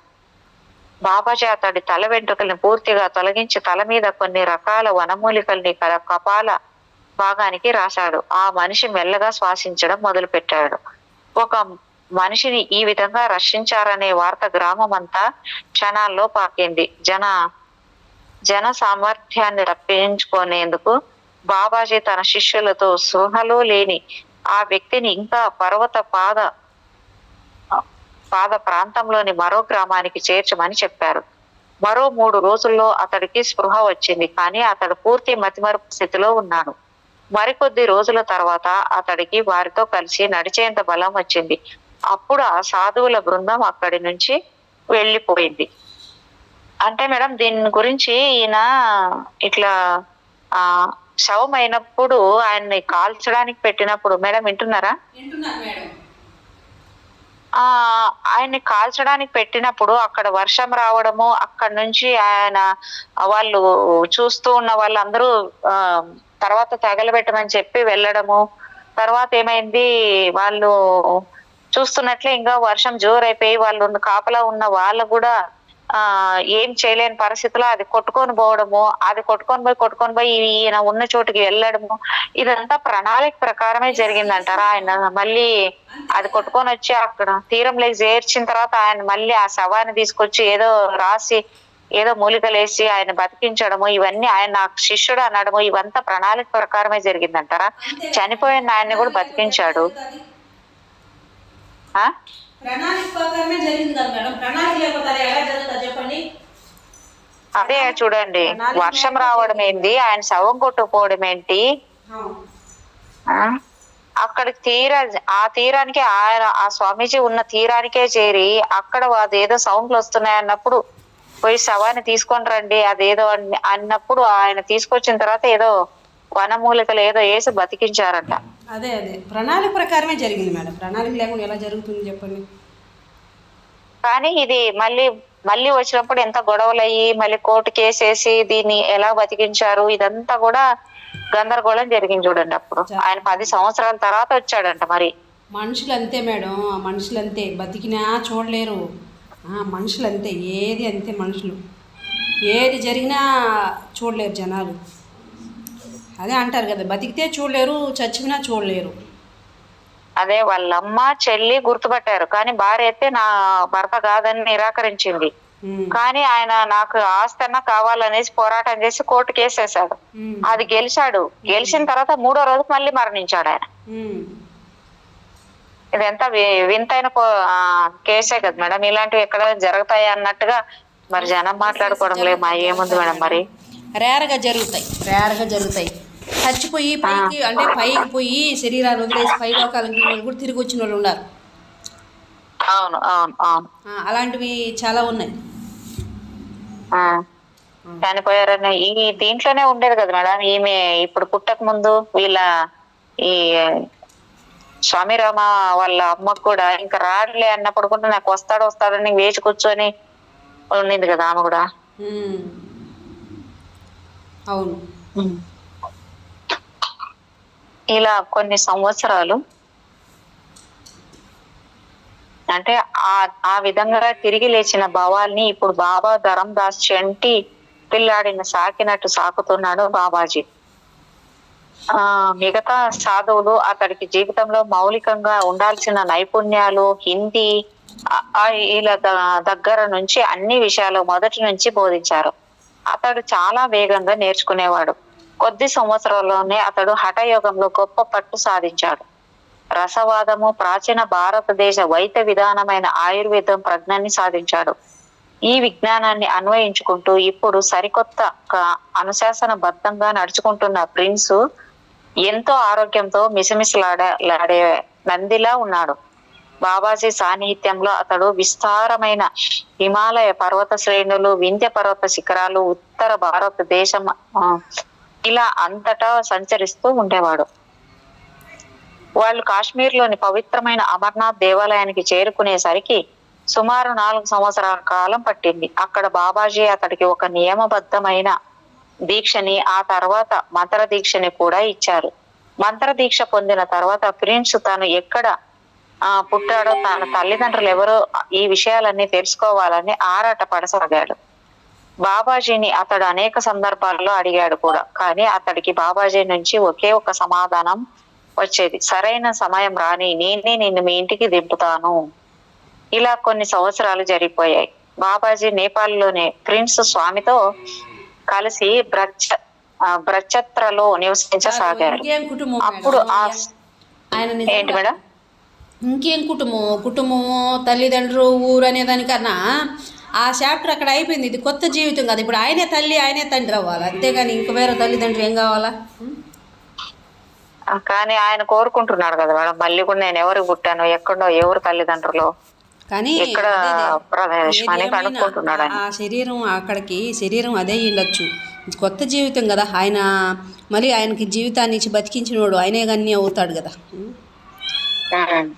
బాబాజీ అతడి తల వెంట్రుకల్ని పూర్తిగా తొలగించి తల మీద కొన్ని రకాల వనమూలికల్ని కపాల భాగానికి రాశాడు. ఆ మనిషి మెల్లగా శ్వాసించడం మొదలు పెట్టాడు. ఒక మనిషిని ఈ విధంగా రక్షించారనే వార్త గ్రామం అంతా క్షణాల్లో పాకింది. జన సామర్థ్యాన్ని రప్పించుకునేందుకు బాబాజీ తన శిష్యులతో స్పృహలో లేని ఆ వ్యక్తిని ఇంకా పర్వత పాద ప్రాంతంలోని మరో గ్రామానికి చేర్చమని చెప్పారు. మరో 3 రోజుల్లో అతడికి స్పృహ వచ్చింది. కానీ అతడు పూర్తి మతిమరుపు స్థితిలో ఉన్నాడు. మరికొద్ది రోజుల తర్వాత అతడికి వారితో కలిసి నడిచేంత బలం వచ్చింది. అప్పుడు ఆ సాధువుల బృందం అక్కడి నుంచి వెళ్ళిపోయింది. అంటే మేడం దీని గురించి ఈయన ఇట్లా శవం అయినప్పుడు ఆయన్ని కాల్చడానికి పెట్టినప్పుడు, మేడం వింటున్నారా? ఆయన్ని కాల్చడానికి పెట్టినప్పుడు అక్కడ వర్షం రావడము, అక్కడ నుంచి వాళ్ళు చూస్తూ ఉన్న వాళ్ళందరూ తర్వాత తగలబెట్టమని చెప్పి వెళ్ళడము. తర్వాత ఏమైంది, వాళ్ళు చూస్తున్నట్లే ఇంకా వర్షం జోరైపోయి వాళ్ళు కాపలా ఉన్న వాళ్ళు కూడా ఏం చేయలేని పరిస్థితిలో అది కొట్టుకొని పోవడము, అది కొట్టుకొని పోయి ఈయన ఉన్న చోటుకి వెళ్ళడము, ఇదంతా ప్రణాళిక ప్రకారమే జరిగిందంటారా? ఆయన మళ్ళీ అది కొట్టుకొని వచ్చి అక్కడ తీరంలోకి చేర్చిన తర్వాత ఆయన మళ్ళీ ఆ శవాన్ని తీసుకొచ్చి ఏదో రాసి ఏదో మూలికలేసి ఆయన బతికించడము, ఇవన్నీ ఆయన శిష్యుడు అనడము, ఇవంతా ప్రణాళిక ప్రకారమే జరిగిందంటారా? చనిపోయిన ఆయన్ని కూడా బతికించాడు. అదే చూడండి, వర్షం రావడం ఏంటి, ఆయన శవం కొట్టుకుపోవడం ఏంటి, అక్కడికి ఆ తీరానికి ఆయన ఆ స్వామీజీ ఉన్న తీరానికే చేరి అక్కడ అదేదో సౌండ్లు వస్తున్నాయి అన్నప్పుడు పోయి శవాన్ని తీసుకొని రండి అదేదో అన్నప్పుడు ఆయన తీసుకొచ్చిన తర్వాత ఏదో వనమూలికలు ఏదో వేసి బతికించారంట. అదే ప్రణాళిక ప్రకారమే జరిగింది మేడం. ప్రణాళిక లేకుండా ఎలా జరుగుతుంది చెప్పండి? కానీ ఇది మళ్ళీ వచ్చినప్పుడు ఎంత గొడవలు అయ్యి మళ్ళీ కోర్టు కేసేసి దీన్ని ఎలా బతికించారు, ఇదంతా కూడా గందరగోళం జరిగింది చూడండి. అప్పుడు ఆయన 10 సంవత్సరాల తర్వాత వచ్చాడంట. మరి మనుషులు అంతే మేడం, మనుషులు అంతే, బతికినా చూడలేరు. మనుషులు అంతే, ఏది అంతే, మనుషులు ఏది జరిగినా చూడలేరు జనాలు. అదే అంటారు కదా, బతికితే చూడలేరు, చచ్చిపోయినా చూడలేరు. అదే వాళ్ళమ్మ చెల్లి గుర్తుపట్టారు, కానీ భార్య అయితే నా భర్త కాదని నిరాకరించింది. కానీ ఆయన నాకు ఆస్తి అన్నా కావాలనేసి పోరాటం చేసి కోర్టు కేసేసాడు. అది గెలిచాడు. గెలిచిన తర్వాత 3వ రోజు మళ్ళీ మరణించాడు ఆయన. ఇదంతా వింతైన కేసే కదా మేడం. ఇలాంటివి ఎక్కడ జరుగుతాయి అన్నట్టుగా మరి జనం మాట్లాడుకోవడం లేదు. మా ఏముంది మేడం, మరి రేరగా జరుగుతాయి. చచ్చిపోయి పైకి పోయి శరీరాన్ని వదిలేసి పై లోకాలకి కూడా తిరిగి వచ్చిన వాళ్ళు ఉన్నారు. అవును అవును అవును, అలాంటివి చాలా ఉన్నాయి. చనిపోయారని ఈ దీంట్లోనే ఉండేది కదా మేడం. ఈమె ఇప్పుడు పుట్టక ముందు వీళ్ళ ఈ స్వామిరామ వాళ్ళ అమ్మకు కూడా ఇంకా రాడులే అన్నప్పుడు కూడా నాకు వస్తాడని వేచి కూర్చొని ఉండింది కదా ఆమె కూడా. అవును. ఇలా కొన్ని సంవత్సరాలు అంటే ఆ ఆ విధంగా తిరిగి లేచిన భవాల్ని ఇప్పుడు బాబా ధరందాస్ చంటి పిల్లాడిని సాకినట్టు సాకుతున్నాడు బాబాజీ. మిగతా సాధువులు అతడికి జీవితంలో మౌలికంగా ఉండాల్సిన నైపుణ్యాలు, హిందీ వీళ్ళ దగ్గర నుంచి అన్ని విషయాలు మొదటి నుంచి బోధించారు. అతడు చాలా వేగంగా నేర్చుకునేవాడు. కొద్ది సంవత్సరాల్లోనే అతడు హఠయోగంలో గొప్ప పట్టు సాధించాడు. రసవాదము, ప్రాచీన భారతదేశ వైద్య విధానమైన ఆయుర్వేదం ప్రజ్ఞాన్ని సాధించాడు. ఈ విజ్ఞానాన్ని అన్వయించుకుంటూ ఇప్పుడు సరికొత్త అనుశాసనబద్ధంగా నడుచుకుంటున్న ప్రిన్స్ ఎంతో ఆరోగ్యంతో మిసమిసలాడే నందిలా ఉన్నాడు. బాబాజీ సాన్నిహిత్యంలో అతడు విస్తారమైన హిమాలయ పర్వత శ్రేణులు, వింధ్య పర్వత శిఖరాలు, ఉత్తర భారతదేశం ఇలా అంతటా సంచరిస్తూ ఉండేవాడు. వాళ్ళు కాశ్మీర్లోని పవిత్రమైన అమర్నాథ్ దేవాలయానికి చేరుకునేసరికి సుమారు 4 సంవత్సరాల కాలం పట్టింది. అక్కడ బాబాజీ అతడికి ఒక నియమబద్ధమైన దీక్షని, ఆ తర్వాత మంత్ర దీక్షని కూడా ఇచ్చారు. మంత్ర దీక్ష పొందిన తర్వాత ప్రిన్స్ తను ఎక్కడ పుట్టాడో, తన తల్లిదండ్రులు ఎవరో ఈ విషయాలన్నీ తెలుసుకోవాలని ఆరాట పడసాగాడు. బాబాజీని అతడు అనేక సందర్భాల్లో అడిగాడు కూడా, కానీ అతడికి బాబాజీ నుంచి ఒకే ఒక సమాధానం వచ్చేది: సరైన సమయం రాని, నేనే నిన్ను మీ ఇంటికి దింపుతాను. ఇలా కొన్ని సంవత్సరాలు జరిగిపోయాయి. బాబాజీ నేపాల్లోని ప్రిన్స్ స్వామితో కలిసి బ్రచ్చత్రలో నివసించసాగారు. అప్పుడు ఏంటి మేడం? ఇంకేం కుటుంబము తల్లిదండ్రులు ఊరు అనే దానికన్నా ఆ చాప్టర్ అక్కడ అయిపోయింది. ఇది కొత్త జీవితం కదా. ఇప్పుడు ఆయనే తల్లి ఆయనే తండ్రి అవ్వాలి, అంతేగాని ఇంక వేరే తల్లిదండ్రులు ఏం కావాలా? కానీ ఆయన కోరుకుంటున్నాడు కదా మేడం, మళ్ళీ కూడా నేను ఎవరికి పుట్టాను, ఎక్కడో ఎవరు తల్లిదండ్రులు, కానీ ఇక్కడ కనుక్కుంటున్నాడు. ఆ శరీరం అక్కడికి శరీరం అదే ఉండొచ్చు, కొత్త జీవితం కదా. ఆయన మళ్ళీ ఆయనకి జీవితాన్ని ఇచ్చి బతికించినోడు ఆయనే గన్ని అవుతాడు కదా.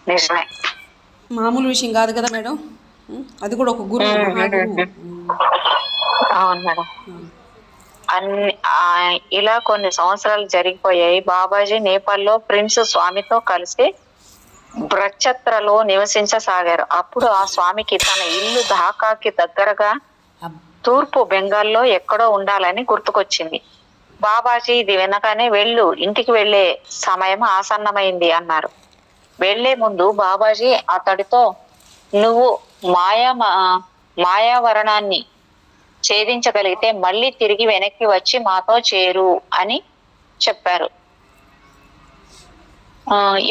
నిజమే, మామూలు విషయం కాదు కదా మేడం. అది కూడా ఒక గురువు, మహాగురువు. అవును మేడం. ఇలా కొన్ని సంవత్సరాలు జరిగిపోయాయి. బాబాజీ నేపాల్లో ప్రిన్స్ స్వామితో కలిసి బ్రచ్చత్రలో నివసించసాగారు. అప్పుడు ఆ స్వామికి తన ఇల్లు ఢాకాకి దగ్గరగా తూర్పు బెంగాల్లో ఎక్కడో ఉండాలని గుర్తుకొచ్చింది. బాబాజీ ఇది వినగానే ఇంటికి వెళ్లే సమయం ఆసన్నమైంది అన్నారు. వెళ్లే ముందు బాబాజీ అతడితో, నువ్వు మాయావరణాన్ని ఛేదించగలిగితే మళ్ళీ తిరిగి వెనక్కి వచ్చి మాతో చేరు అని చెప్పారు.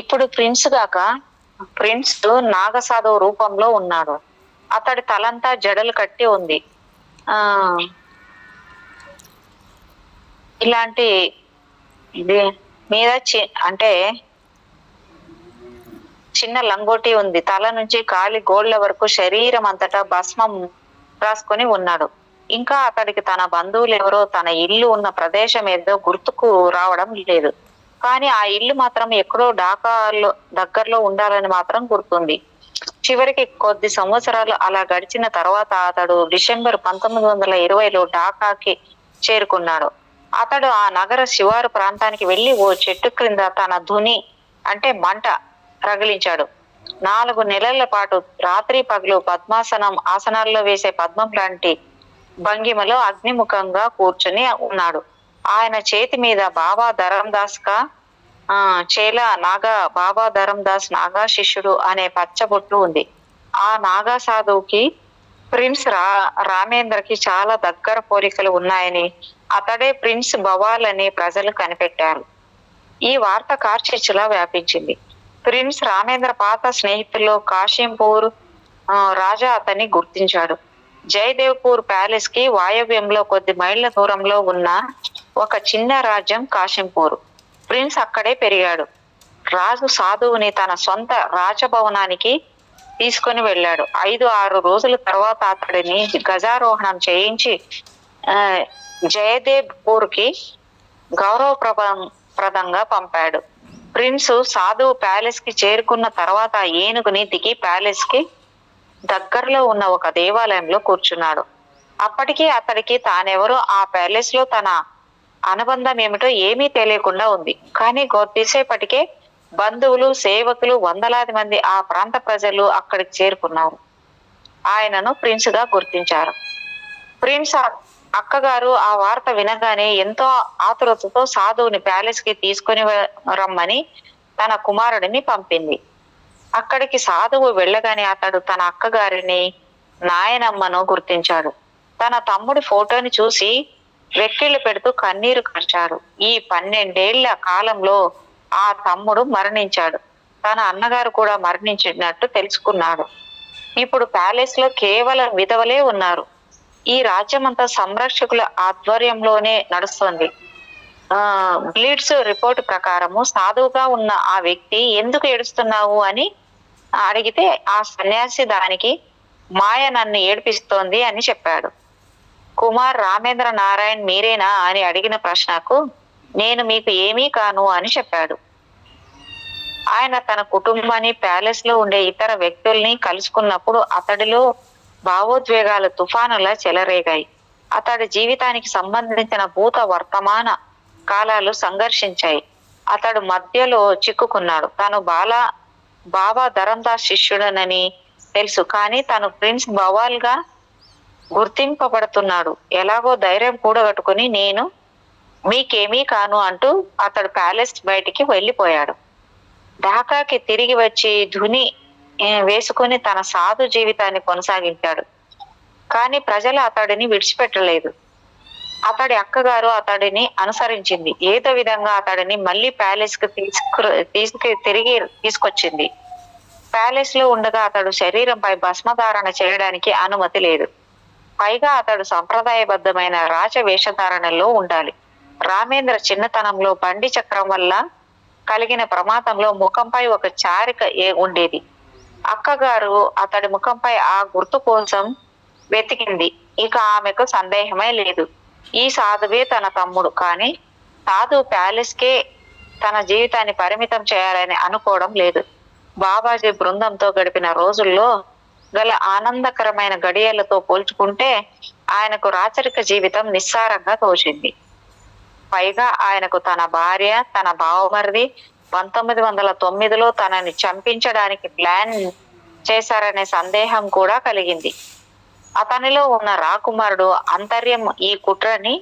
ఇప్పుడు ప్రిన్స్ నాగసాధువు రూపంలో ఉన్నాడు. అతడి తలంతా జడలు కట్టి ఉంది. ఇలాంటి మీద అంటే చిన్న లంగోటి ఉంది. తల నుంచి కాలి గోళ్ల వరకు శరీరం అంతటా భస్మం రాసుకొని ఉన్నాడు. ఇంకా అతడికి తన బంధువులు ఎవరో, తన ఇల్లు ఉన్న ప్రదేశం ఏదో గుర్తుకు రావడం లేదు. కానీ ఆ ఇల్లు మాత్రం ఎక్కడో ఢాకాలో దగ్గరలో ఉండాలని మాత్రం గుర్తుంది. చివరికి కొద్ది సంవత్సరాలు అలా గడిచిన తర్వాత అతడు డిసెంబర్ 1920లో ఢాకాకి చేరుకున్నాడు. అతడు ఆ నగర శివారు ప్రాంతానికి వెళ్లి ఓ చెట్టు క్రింద తన ధుని అంటే మంట రగిలించాడు. 4 నెలల పాటు రాత్రి పగలు ఆసనాల్లో వేసే పద్మం లాంటి భంగిమలో అగ్నిముఖంగా కూర్చుని ఉన్నాడు. ఆయన చేతి మీద బాబా ధరందాస్ బాబా ధరందాస్ నాగా శిష్యుడు అనే పచ్చబొట్టు ఉంది. ఆ నాగా సాధువుకి ప్రిన్స్ రామేంద్రకి చాలా దగ్గర పోలికలు ఉన్నాయని, అతడే ప్రిన్స్ భవాల్ అని ప్రజలు కనిపెట్టారు. ఈ వార్త కార్చిచ్చులా వ్యాపించింది. ప్రిన్స్ రామేంద్ర పాత స్నేహితుల్లో కాశీంపూర్ రాజా అతన్ని గుర్తించాడు. జయదేవ్పూర్ ప్యాలెస్ కి వాయవ్యంలో కొద్ది మైళ్ళ దూరంలో ఉన్న ఒక చిన్న రాజ్యం కాశీంపూర్. ప్రిన్స్ అక్కడే పెరిగాడు. రాజు సాధువుని తన సొంత రాజభవనానికి తీసుకుని వెళ్ళాడు. 5-6 రోజుల తర్వాత అతడిని గజారోహణం చేయించి జయదేవ్పూర్ కి గౌరవప్రదంగా పంపాడు. ప్రిన్స్ సాధువు ప్యాలెస్ కి చేరుకున్న తర్వాత ఏనుగుని దిగి ప్యాలెస్ కి దగ్గరలో ఉన్న ఒక దేవాలయంలో కూర్చున్నాడు. అప్పటికి అతడికి తానెవరో, ఆ ప్యాలెస్ లో తన అనుబంధం ఏమిటో ఏమీ తెలియకుండా ఉంది. కానీ కొద్దిసేపటికే బంధువులు, సేవకులు, వందలాది మంది ఆ ప్రాంత ప్రజలు అక్కడికి చేరుకున్నారు. ఆయనను ప్రిన్స్ గా గుర్తించారు. ప్రిన్స్ అక్కగారు ఆ వార్త వినగానే ఎంతో ఆతురతతో సాధువుని ప్యాలెస్ కి తీసుకుని రమ్మని తన కుమారుడిని పంపింది. అక్కడికి సాధువు వెళ్ళగానే అతడు తన అక్కగారిని, నాయనమ్మను గుర్తించాడు. తన తమ్ముడి ఫోటోని చూసి వెక్కిళ్ళు పెడుతూ కన్నీరు కార్చాడు. ఈ 12 ఏళ్ల కాలంలో ఆ తమ్ముడు మరణించాడు. తన అన్నగారు కూడా మరణించినట్టు తెలుసుకున్నాడు. ఇప్పుడు ప్యాలెస్ లో కేవలం విధవలే ఉన్నారు. ఈ రాజ్యమంతా సంరక్షకుల ఆధ్వర్యంలోనే నడుస్తోంది. బ్లీడ్స్ రిపోర్ట్ ప్రకారము సాధువుగా ఉన్న ఆ వ్యక్తి ఎందుకు ఏడుస్తున్నావు అని అడిగితే ఆ సన్యాసి దానికి మాయ నన్ను ఏడిపిస్తోంది అని చెప్పాడు. కుమార్ రామేంద్ర నారాయణ్ మీరేనా అని అడిగిన ప్రశ్నకు నేను మీకు ఏమీ కాను అని చెప్పాడు. ఆయన తన కుటుంబాన్ని, ప్యాలెస్ లో ఉండే ఇతర వ్యక్తుల్ని కలుసుకున్నప్పుడు అతడిలో భావోద్వేగాలు తుఫానులా చెలరేగాయి. అతడి జీవితానికి సంబంధించిన భూత వర్తమాన కాలాలు సంఘర్షించాయి. అతడు మధ్యలో చిక్కుకున్నాడు. తాను బాబా ధరందాస్ శిష్యుడనని తెలుసు, కానీ తను ప్రిన్స్ బవాల్ గా గుర్తింపబడుతున్నాడు. ఎలాగో ధైర్యం కూడగట్టుకుని నేను మీకేమీ కాను అంటూ అతడు ప్యాలెస్ బయటికి వెళ్ళిపోయాడు. ఢాకాకి తిరిగి వచ్చి ధుని వేసుకుని తన సాధు జీవితాన్ని కొనసాగించాడు. కానీ ప్రజలు అతడిని విడిచిపెట్టలేదు. అతడి అక్కగారు అతడిని అనుసరించింది. ఏదో విధంగా అతడిని మళ్ళీ ప్యాలెస్ కి తిరిగి తీసుకొచ్చింది. ప్యాలెస్ లో ఉండగా అతడు శరీరంపై భస్మధారణ చేయడానికి అనుమతి లేదు. పైగా అతడు సంప్రదాయబద్ధమైన రాజ వేషధారణలో ఉండాలి. రామేంద్ర చిన్నతనంలో బండి చక్రం వల్ల కలిగిన ప్రమాదంలో ముఖంపై ఒక చారిక ఉండేది. అక్కగారు అతడి ముఖంపై ఆ గుర్తు కోసం వెతికింది. ఇక ఆమెకు సందేహమే లేదు, ఈ సాధువే తన తమ్ముడు. కానీ సాధువు ప్యాలెస్ కే తన జీవితాన్ని పరిమితం చేయాలని అనుకోవడం లేదు. బాబాజీ బృందంతో గడిపిన రోజుల్లో గల ఆనందకరమైన గడియలతో పోల్చుకుంటే ఆయనకు రాచరిక జీవితం నిస్సారంగా తోచింది. పైగా ఆయనకు తన భార్య, తన బావమరిది 1909లో తనని చంపించడానికి ప్లాన్ చేశారనే సందేహం కూడా కలిగింది. అతనిలో ఉన్న రాకుమారుడు అంతర్యం ఈ కుట్రని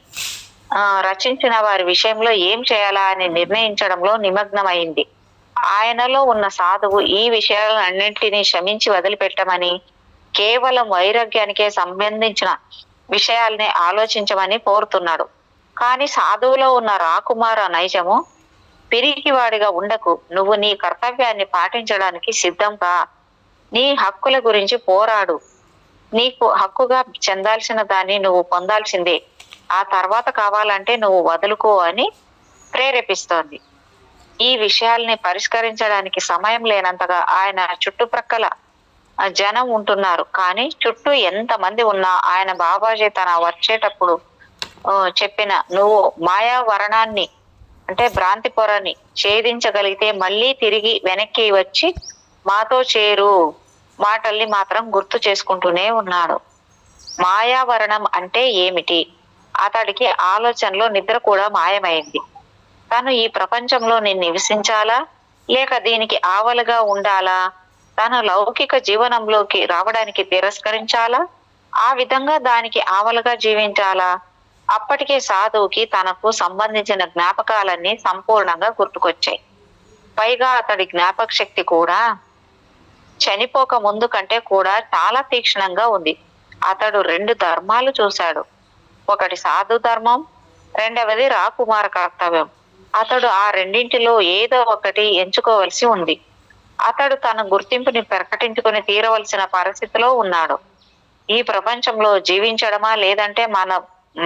రచించిన వారి విషయంలో ఏం చేయాలా అని నిర్ణయించడంలో నిమగ్నమైంది. ఆయనలో ఉన్న సాధువు ఈ విషయాలన్నింటినీ క్షమించి వదిలిపెట్టమని, కేవలం వైరాగ్యానికే సంబంధించిన విషయాల్ని ఆలోచించమని కోరుతున్నాడు. కానీ సాధువులో ఉన్న రాకుమార నైజము, పిరికివాడిగా ఉండకు, నువ్వు నీ కర్తవ్యాన్ని పాటించడానికి సిద్ధం కా, నీ హక్కుల గురించి పోరాడు, నీకు హక్కుగా చెందాల్సిన దాన్ని నువ్వు పొందాల్సిందే, ఆ తర్వాత కావాలంటే నువ్వు వదులుకో అని ప్రేరేపిస్తోంది. ఈ విషయాల్ని పరిష్కరించడానికి సమయం లేనంతగా ఆయన చుట్టుప్రక్కల జనం ఉంటున్నారు. కానీ చుట్టూ ఎంతమంది ఉన్నా ఆయన బాబాజీ తన వచ్చేటప్పుడు చెప్పిన నువ్వు మాయావరణాన్ని అంటే భ్రాంతి పొరని ఛేదించగలిగితే మళ్ళీ తిరిగి వెనక్కి వచ్చి మాతో చేరు మాటల్ని మాత్రం గుర్తు చేసుకుంటూనే ఉన్నాడు. మాయావరణం అంటే ఏమిటి? అతడికి ఆలోచనలో నిద్ర కూడా మాయమైంది. తను ఈ ప్రపంచంలో నివసించాలా లేక దీనికి ఆవలుగా ఉండాలా? తను లౌకిక జీవనంలోకి రావడానికి తిరస్కరించాలా, ఆ విధంగా దానికి ఆవలుగా జీవించాలా? అప్పటికే సాధువుకి తనకు సంబంధించిన జ్ఞాపకాలన్నీ సంపూర్ణంగా గుర్తుకొచ్చాయి. పైగా అతడి జ్ఞాపక శక్తి కూడా చనిపోక ముందు కంటే కూడా చాలా తీక్షణంగా ఉంది. అతడు 2 ధర్మాలు చూశాడు. ఒకటి సాధు ధర్మం, రెండవది రాకుమార కర్తవ్యం. అతడు ఆ రెండింటిలో ఏదో ఒకటి ఎంచుకోవలసి ఉంది. అతడు తన గుర్తింపుని ప్రకటించుకుని తీరవలసిన పరిస్థితిలో ఉన్నాడు. ఈ ప్రపంచంలో జీవించడమా లేదంటే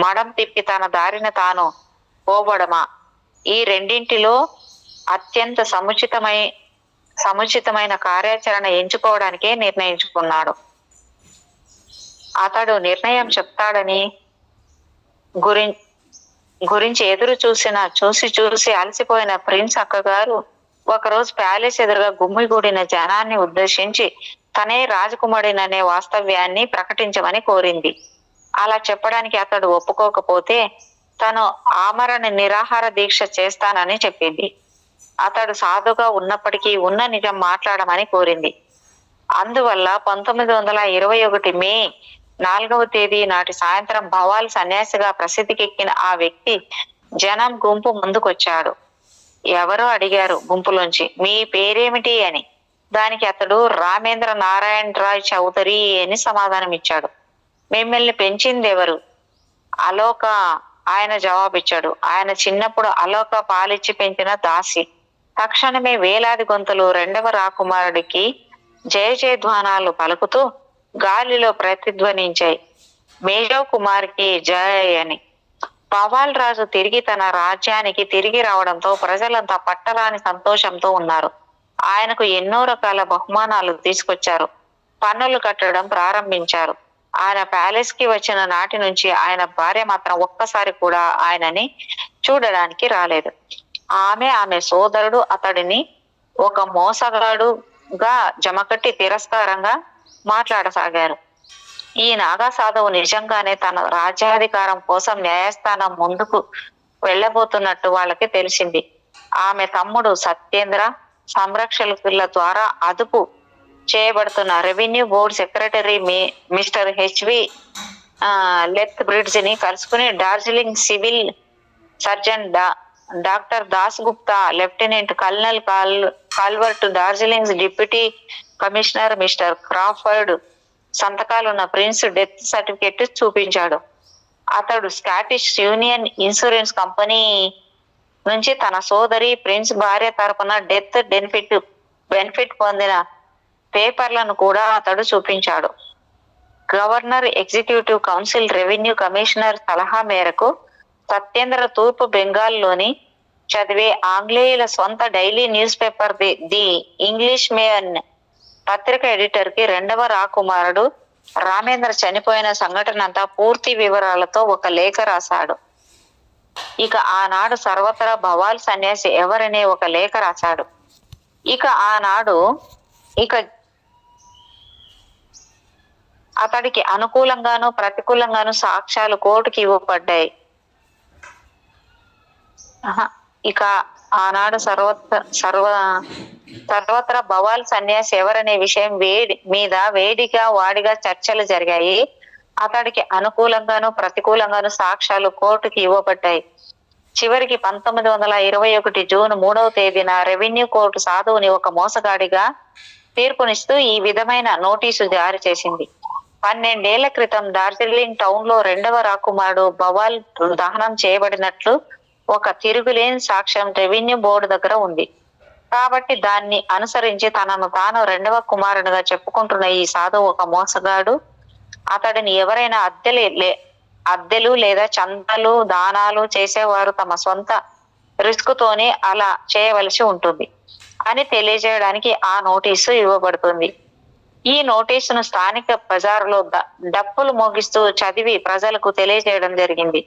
మడం తిప్పి తన దారిన తాను పోవడమా? ఈ రెండింటిలో అత్యంత సముచితమైన కార్యాచరణ ఎంచుకోవడానికే నిర్ణయించుకున్నాడు. అతడు నిర్ణయం చెప్తాడని గురించి ఎదురు చూసి అలసిపోయిన ప్రిన్స్ అక్కగారు ఒకరోజు ప్యాలెస్ ఎదురుగా గుమ్మిగూడిన జనాన్ని ఉద్దేశించి తనే రాజకుమారుడిననే వాస్తవ్యాన్ని ప్రకటించమని కోరింది. అలా చెప్పడానికి అతడు ఒప్పుకోకపోతే తను ఆమరణ నిరాహార దీక్ష చేస్తానని చెప్పింది. అతడు సాధుగా ఉన్నప్పటికీ ఉన్న నిజం మాట్లాడమని కోరింది. అందువల్ల 1921 మే 4వ తేదీ నాటి సాయంత్రం భవాల్ సన్యాసిగా ప్రసిద్ధికెక్కిన ఆ వ్యక్తి జనం గుంపు ముందుకొచ్చాడు. ఎవరో అడిగారు గుంపులోంచి, మీ పేరేమిటి అని. దానికి అతడు రామేంద్ర నారాయణ రాయ్ చౌదరి అని సమాధానం ఇచ్చాడు. మిమ్మల్ని పెంచిందెవరు? అలోక, ఆయన జవాబిచ్చాడు. ఆయన చిన్నప్పుడు అలోక పాలిచ్చి పెంచిన దాసి. తక్షణమే వేలాది గొంతులు రెండవ రాకుమారుడికి జయ జయధ్వానాలు పలుకుతూ గాలిలో ప్రతిధ్వనించాయి. మేజో కుమార్కి జయ అని. పవాల్ రాజు తిరిగి తన రాజ్యానికి తిరిగి రావడంతో ప్రజలంతా పట్టరాని సంతోషంతో ఉన్నారు. ఆయనకు ఎన్నో రకాల బహుమానాలు తీసుకొచ్చారు. పన్నులు కట్టడం ప్రారంభించారు. ఆయన ప్యాలెస్ కి వచ్చిన నాటి నుంచి ఆయన భార్య మాత్రం ఒక్కసారి కూడా ఆయనని చూడడానికి రాలేదు. ఆమె సోదరుడు అతడిని ఒక మోసగాడుగా జమకట్టి తిరస్కారంగా మాట్లాడసాగారు. ఈ నాగా సాధువు నిజంగానే తన రాజ్యాధికారం కోసం న్యాయస్థానం ముందుకు వెళ్ళబోతున్నట్టు వాళ్ళకి తెలిసింది. ఆమె తమ్ముడు సత్యేంద్ర సంరక్షకుల ద్వారా అదుపు చేయబడుతున్న revenue board secretary mister HV Lethbridge ని కలుసుకుని Darjeeling civil surgeon doctor Das Gupta, lieutenant colonel Calvert, Darjeeling deputy commissioner mister Crawford సంతకాలున్న ప్రిన్స్ డెత్ సర్టిఫికెట్ చూపించాడు. అతడు స్కాటిష్ యూనియన్ ఇన్సూరెన్స్ కంపెనీ నుంచి తన సోదరి ప్రిన్స్ భార్య తరపున డెత్ బెనిఫిట్ పొందిన పేపర్లను కూడా అతడు చూపించాడు. Governor, executive council, revenue commissioner సలహా మేరకు సత్యేంద్ర తూర్పు బెంగాల్లోని చదివే ఆంగ్లేయుల స్వంత daily news paper the Englishman పత్రిక ఎడిటర్ కి రెండవ రాకుమారుడు రామేంద్ర చనిపోయిన సంఘటన అంతా పూర్తి వివరాలతో ఒక లేఖ రాశాడు. ఇక ఆనాడు సర్వత్రా భవాల్ సన్యాసి ఎవరనే ఒక లేఖ రాశాడు. ఇక అతడికి అనుకూలంగాను ప్రతికూలంగాను సాక్ష్యాలు కోర్టుకి ఇవ్వబడ్డాయి. ఇక ఆనాడు సర్వత్రా భవాల్ సన్యాసి ఎవరనే విషయం వేడిగా వాడిగా చర్చలు జరిగాయి. అతడికి అనుకూలంగాను ప్రతికూలంగాను సాక్ష్యాలు కోర్టుకి ఇవ్వబడ్డాయి. చివరికి 1921 జూన్ 3వ తేదీన రెవెన్యూ కోర్టు సాధువుని ఒక మోసగాడిగా తీర్పునిస్తూ ఈ విధమైన నోటీసు జారీ చేసింది. 12 ఏళ్ల క్రితం డార్జిలింగ్ టౌన్ లో రెండవ రాకుమారుడు భవాల్ దహనం చేయబడినట్లు ఒక తిరుగులేని సాక్ష్యం రెవెన్యూ బోర్డు దగ్గర ఉంది. కాబట్టి దాన్ని అనుసరించి తనను తాను రెండవ కుమారునిగా చెప్పుకుంటున్న ఈ సాధువు ఒక మోసగాడు. అతడిని ఎవరైనా అద్దెలు లేదా చందాలు దానాలు చేసేవారు తమ సొంత రిస్క్ తోనే అలా చేయవలసి ఉంటుంది అని తెలియజేయడానికి ఆ నోటీసు ఇవ్వబడుతుంది. ఈ నోటీసును స్థానిక బజారులో డప్పులు మోగిస్తూ చదివి ప్రజలకు తెలియజేయడం జరిగింది.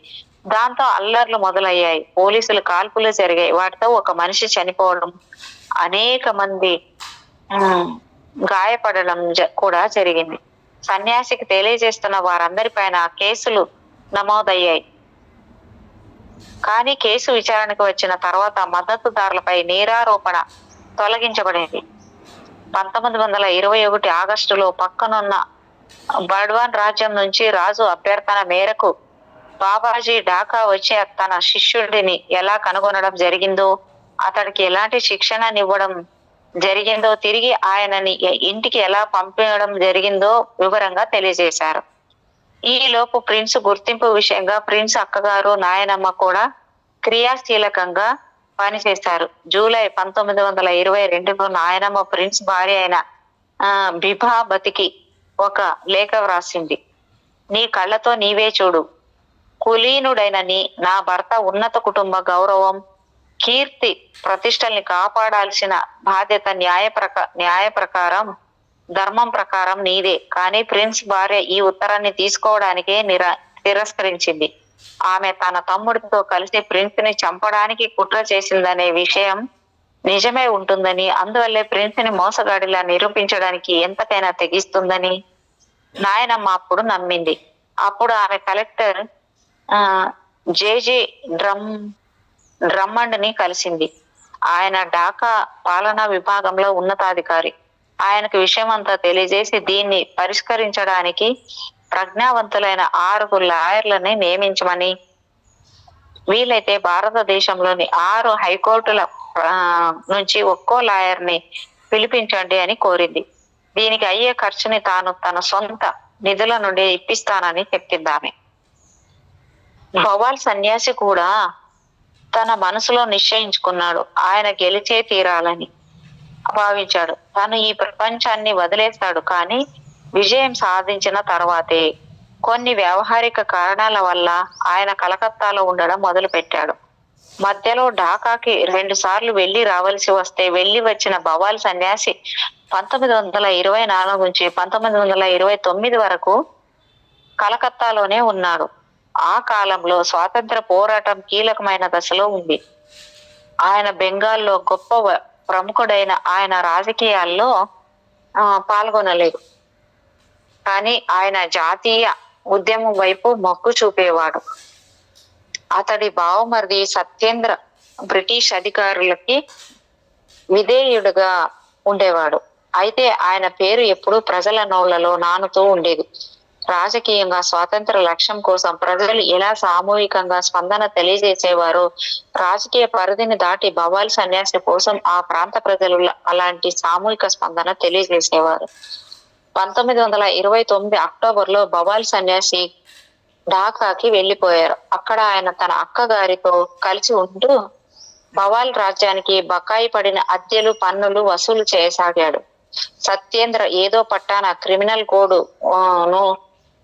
దాంతో అల్లర్లు మొదలయ్యాయి. పోలీసులు కాల్పులు జరిగాయి. వాటితో ఒక మనిషి చనిపోవడం, అనేక మంది గాయపడడం కూడా జరిగింది. సన్యాసికి తెలియజేస్తున్న వారందరి పైన కేసులు నమోదయ్యాయి. కానీ కేసు విచారణకు వచ్చిన తర్వాత మద్దతుదారులపై నేరారోపణ తొలగించబడింది. 1921 ఆగస్టులో పక్కనున్న బడ్వాన్ రాజ్యం నుంచి రాజు అభ్యర్థన మేరకు బాబాజీ ఢాకా వచ్చి తన శిష్యుడిని ఎలా కనుగొనడం జరిగిందో, అతడికి ఎలాంటి శిక్షణనివ్వడం జరిగిందో, తిరిగి ఆయనని ఇంటికి ఎలా పంపించడం జరిగిందో వివరంగా తెలియజేశారు. ఈ లోపు ప్రిన్స్ గుర్తింపు విషయంగా ప్రిన్స్ అక్కగారు నాయనమ్మ కూడా క్రియాశీలకంగా పనిచేశారు. జూలై 1922 నాయనమ్మ ప్రిన్స్ భార్య అయిన బిభాబతికి ఒక లేఖ వ్రాసింది. నీ కళ్ళతో నీవే చూడు. కులీనుడైన నా భర్త ఉన్నత కుటుంబ గౌరవం, కీర్తి ప్రతిష్టల్ని కాపాడాల్సిన బాధ్యత న్యాయ ప్రకారం, ధర్మం ప్రకారం నీదే. కానీ ప్రిన్స్ భార్య ఈ ఉత్తరాన్ని తీసుకోవడానికే తిరస్కరించింది. ఆమె తన తమ్ముడితో కలిసి ప్రిన్స్ ని చంపడానికి కుట్ర చేసిందనే విషయం నిజమే ఉంటుందని, అందువల్లే ప్రిన్స్ ని మోసగాడిలా నిరూపించడానికి ఎంతకైనా తెగిస్తుందని నాయనమ్మ అప్పుడు నమ్మింది. అప్పుడు ఆమె కలెక్టర్ జేజే డ్రమ్మండ్ని కలిసింది. ఆయన ఢాకా పాలనా విభాగంలో ఉన్నతాధికారి. ఆయనకు విషయమంతా తెలియజేసి దీన్ని పరిష్కరించడానికి ప్రజ్ఞావంతులైన 6 లాయర్లని నియమించమని, వీలైతే భారతదేశంలోని 6 హైకోర్టుల నుంచి ఒక్కో లాయర్ని పిలిపించండి అని కోరింది. దీనికి అయ్యే ఖర్చుని తాను తన సొంత నిధుల నుండి ఇప్పిస్తానని చెప్పింది ఆమె. భవాల్ సన్యాసి కూడా తన మనసులో నిశ్చయించుకున్నాడు, ఆయన గెలిచే తీరాలని భావించాడు. తను ఈ ప్రపంచాన్ని వదిలేస్తాడు, కానీ విజయం సాధించిన తర్వాతే. కొన్ని వ్యావహారిక కారణాల వల్ల ఆయన కలకత్తాలో ఉండడం మొదలు పెట్టాడు. మధ్యలో ఢాకాకి 2 సార్లు వెళ్లి రావాల్సి వస్తే వెళ్లి వచ్చిన భవాల్ సన్యాసి 1924 నుంచి 1929 వరకు కలకత్తాలోనే ఉన్నాడు. ఆ కాలంలో స్వాతంత్ర పోరాటం కీలకమైన దశలో ఉంది. ఆయన బెంగాల్లో గొప్ప ప్రముఖుడైన ఆయన రాజకీయాల్లో పాల్గొనలేదు, కానీ ఆయన జాతీయ ఉద్యమం వైపు మొగ్గు చూపేవాడు. అతడి బావమరిది సత్యేంద్ర బ్రిటిష్ అధికారులకి విధేయుడుగా ఉండేవాడు. అయితే ఆయన పేరు ఎప్పుడూ ప్రజల నోళ్లలో నానుతూ ఉండేది. రాజకీయంగా స్వాతంత్ర లక్ష్యం కోసం ప్రజలు ఎలా సామూహికంగా స్పందన తెలియజేసేవారో, రాజకీయ పరిధిని దాటి భవాల్ సన్యాసి కోసం ఆ ప్రాంత ప్రజలు అలాంటి సామూహిక స్పందన తెలియజేసేవారు. 1929 అక్టోబర్లో భవాల్ సన్యాసి ఢాకాకి వెళ్లిపోయారు. అక్కడ ఆయన తన అక్కగారితో కలిసి ఉంటూ భవాల్ రాజ్యానికి బకాయి పడిన అద్దెలు, పన్నులు వసూలు చేయసాగాడు. సత్యేంద్ర ఏదో పట్టాన క్రిమినల్ కోడ్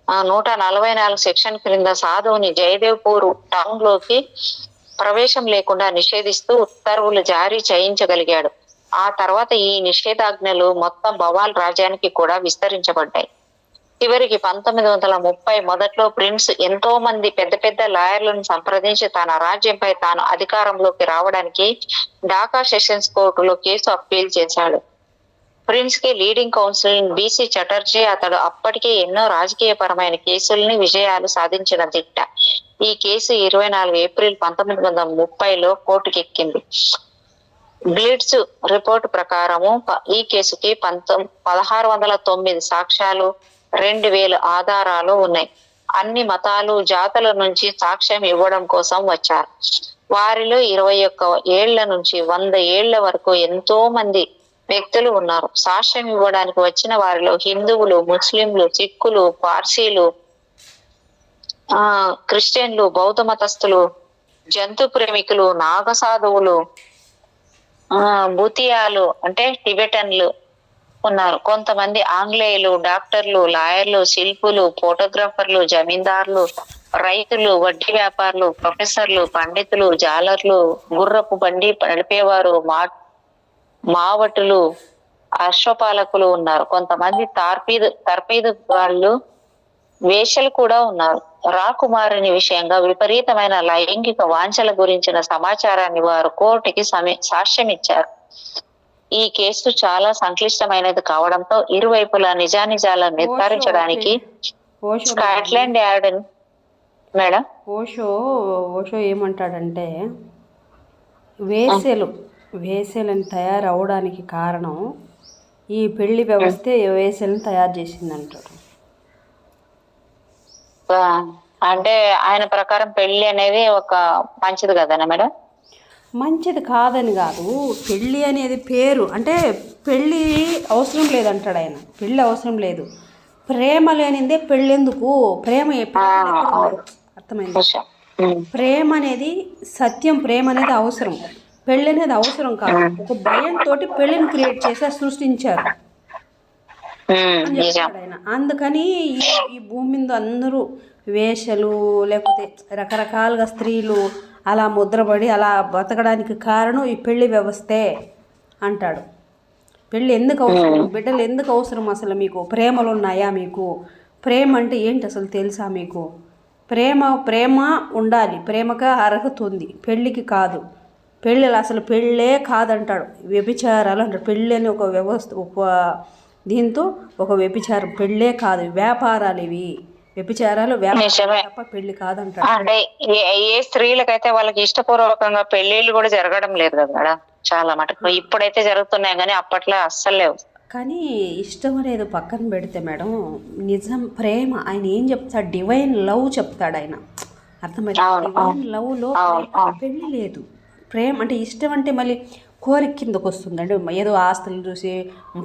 144 సెక్షన్ క్రింద సాధువుని జయదేవ్పూర్ టౌన్ లోకి ప్రవేశం లేకుండా నిషేధిస్తూ ఉత్తర్వులు జారీ చేయించగలిగాడు. ఆ తర్వాత ఈ నిషేధాజ్ఞలు మొత్తం భవాల్ రాజ్యానికి కూడా విస్తరించబడ్డాయి. చివరికి 1930 మొదట్లో ప్రిన్స్ ఎంతో మంది పెద్ద పెద్ద లాయర్లను సంప్రదించి తన రాజ్యంపై తాను అధికారంలోకి రావడానికి ఢాకా సెషన్స్ కోర్టులో కేసు అప్పీల్ చేశాడు. ప్రిన్స్ కి లీడింగ్ కౌన్సిల్ బీసీ చటర్జీ. అతడు అప్పటికే ఎన్నో రాజకీయపరమైన కేసుల్ని విజయాలు సాధించిన దిట్ట. ఈ కేసు 24 ఏప్రిల్ 1930లో కోర్టుకెక్కింది. బ్లిట్జ్ రిపోర్టు ప్రకారము ఈ కేసుకి 1609 సాక్ష్యాలు, 2000 ఆధారాలు ఉన్నాయి. అన్ని మతాలు, జాతుల నుంచి సాక్ష్యం ఇవ్వడం కోసం వచ్చారు. వారిలో 21 ఏళ్ల నుంచి 100 ఏళ్ల వరకు ఎంతో మంది వ్యక్తులు ఉన్నారు. సాక్ష్యం ఇవ్వడానికి వచ్చిన వారిలో హిందువులు, ముస్లింలు, సిక్కులు, పార్సీలు, క్రిస్టియన్లు, బౌద్ధ మతస్థులు, జంతు ప్రేమికులు, నాగసాధువులు, భూతియాలు అంటే టిబెటన్లు ఉన్నారు. కొంతమంది ఆంగ్లేయులు, డాక్టర్లు, లాయర్లు, శిల్పులు, ఫోటోగ్రాఫర్లు, జమీందారులు, రైతులు, వడ్డీ వ్యాపారులు, ప్రొఫెసర్లు, పండితులు, జాలర్లు, గుర్రపు బండి నడిపేవారు, మావటులు, అశ్వపాలకులు ఉన్నారు. కొంతమంది తర్పీదు వాళ్ళు, వేశ్యలు కూడా ఉన్నారు. రాకుమారుని విషయంగా విపరీతమైన లైంగిక వాంఛల గురించిన సమాచారాన్ని వారు కోర్టుకి సాక్ష్యం ఇచ్చారు. ఈ కేసు చాలా సంక్లిష్టమైనది కావడంతో ఇరువైపులా నిజానిజాలను నిర్ధారించడానికి స్కాట్లాండ్ యార్డ్ మేడం ఓషో ఏమంటాడంటే వేశ్యలను తయారవడానికి కారణం ఈ పెళ్లి వ్యవస్థ వేశ్యలను తయారు చేసిందంటాడు. అంటే ఆయన ప్రకారం పెళ్లి అనేది ఒక మంచిది కదనా మేడం? మంచిది కాదని కాదు, పెళ్ళి అనేది పేరు. అంటే పెళ్ళి అవసరం లేదంటాడు ఆయన. పెళ్ళి అవసరం లేదు, ప్రేమ లేనిదే పెళ్ళెందుకు? ప్రేమ అర్థమైంది. ప్రేమ అనేది సత్యం, ప్రేమ అనేది అవసరం, పెళ్ళి అనేది అవసరం కాదు. ఒక భయంతో పెళ్ళిని క్రియేట్ చేసి సృష్టించారు అని చెప్తాడు ఆయన. అందుకని ఈ భూమి మీద అందరూ వేషలు లేకపోతే రకరకాలుగా స్త్రీలు అలా ముద్రపడి అలా బతకడానికి కారణం ఈ పెళ్లి వ్యవస్థే అంటాడు. పెళ్ళి ఎందుకు అవసరం? బిడ్డలు ఎందుకు అవసరం? అసలు మీకు ప్రేమలు ఉన్నాయా? మీకు ప్రేమ అంటే ఏంటి అసలు తెలుసా మీకు? ప్రేమ ఉండాలి, ప్రేమగా అర్హత ఉంది, పెళ్ళికి కాదు. పెళ్ళి అసలు పెళ్ళే కాదంటాడు, వ్యభిచారాలు అంటాడు. పెళ్ళి అని ఒక వ్యవస్థ, దీంతో ఒక వ్యభిచారం, పెళ్ళే కాదు, వ్యాపారాలు ఇవి. వ్యభిచారాలు నిజమే. తప్ప పెళ్లి కాదంటాడు. అంటే ఏ స్త్రీలకైతే వాళ్ళకి ఇష్టపూర్వకంగా పెళ్లిళ్ళు కూడా జరగడం లేదు కదా మేడం, చాలా మటుకు ఇప్పుడైతే జరుగుతున్నాయి కానీ అప్పట్లో అస్సలు లేవు. కానీ ఇష్టం అనేది పక్కన పెడితే మేడం, నిజం ప్రేమ ఆయన ఏం చెప్తాడు, డివైన్ లవ్ చెప్తాడు ఆయన. అర్థమైంది? డివైన్ లవ్లో పెళ్ళి లేదు. ప్రేమ అంటే ఇష్టం అంటే మళ్ళీ కోరిక కిందకు వస్తుంది. అంటే ఏదో ఆస్తులు చూసి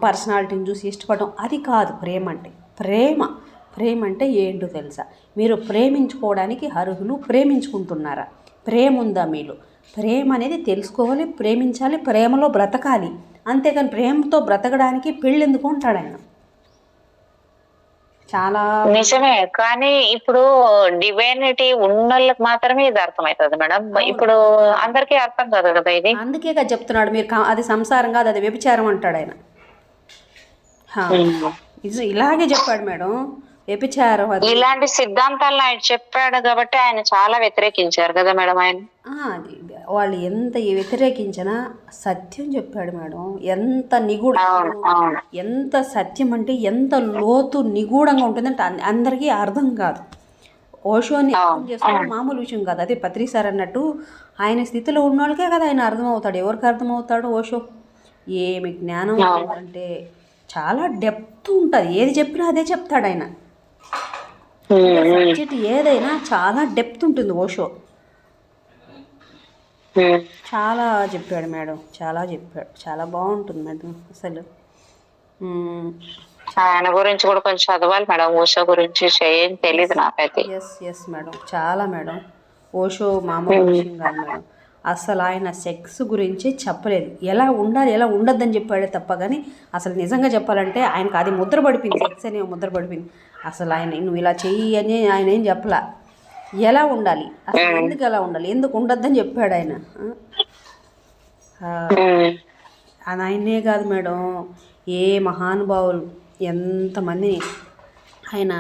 పర్సనాలిటీని చూసి ఇష్టపడడం అది కాదు ప్రేమ అంటే. ప్రేమ అంటే ఏంటో తెలుసా? మీరు ప్రేమించుకోవడానికి అర్హులు, ప్రేమించుకుంటున్నారా? ప్రేమ ఉందా మీలో? ప్రేమ అనేది తెలుసుకోవాలి, ప్రేమించాలి, ప్రేమలో బ్రతకాలి. అంతేకాని ప్రేమతో బ్రతకడానికి పెళ్ళి ఎందుకు అంటాడు ఆయన. చాలా నిజమే. కానీ ఇప్పుడు డివైనిటీ ఉన్నోళ్ళకి మాత్రమే ఇది అర్థమవుతుంది మేడం, ఇప్పుడు అందరికీ అర్థం కాదు కదా ఇది. అందుకే కదా చెప్తున్నాడు మీరు అది సంసారం కాదు, అది వ్యభిచారం అంటాడు ఆయన. ఇలాగే చెప్పాడు మేడం, వ్యభిచారం అది. ఇలాంటి సిద్ధాంతాలను ఆయన చెప్పాడు కాబట్టి ఆయన చాలా వ్యతిరేకించారు కదా మేడం ఆయన. వాళ్ళు ఎంత వ్యతిరేకించినా సత్యం చెప్పాడు మేడం. ఎంత నిగూఢ, ఎంత సత్యం అంటే ఎంత లోతు నిగూఢంగా ఉంటుందంటే అందరికీ అర్థం కాదు. ఓషోని అర్థం చేసుకోవడం మామూలు విషయం కాదు. అదే పత్రి సార్ అన్నట్టు ఆయన స్థితిలో ఉన్న వాళ్ళకే కదా ఆయన అర్థమవుతాడు. ఎవరికి అర్థమవుతాడు ఓషో? ఏమి జ్ఞానం అంటే చాలా డెప్త్ ఉంటుంది. ఏది చెప్పినా అదే చెప్తాడు ఆయన. సబ్జెక్ట్ ఏదైనా చాలా డెప్త్ ఉంటుంది ఓషో. చాలా చెప్పాడు మేడం, చాలా చెప్పాడు. చాలా బాగుంటుంది మేడం అసలు. ఆయన గురించి కూడా కొంచెం చదవాలి మేడం, ఓషో గురించి ఏం తెలియదు నాకైతే. ఎస్ మేడం, చాలా మేడం. ఓషో మామూలు విషయం కాదు మేడం. అసలు ఆయన సెక్స్ గురించి చెప్పలేదు. ఎలా ఉండాలి ఎలా ఉండొద్దని చెప్పాడే తప్ప కానీ అసలు నిజంగా చెప్పాలంటే ఆయనకు అది ముద్ర పడిపోయింది. సెక్స్ అనే ముద్ర పడిపోయింది. అసలు ఆయన నువ్వు ఇలా చెయ్యి అని ఆయన ఏం చెప్పలా. ఎలా ఉండాలి, అసలు ఎందుకు ఎలా ఉండాలి, ఎందుకు ఉండొద్దని చెప్పాడు ఆయన. అది ఆయనే కాదు మేడం, ఏ మహానుభావులు ఎంతమందిని ఆయన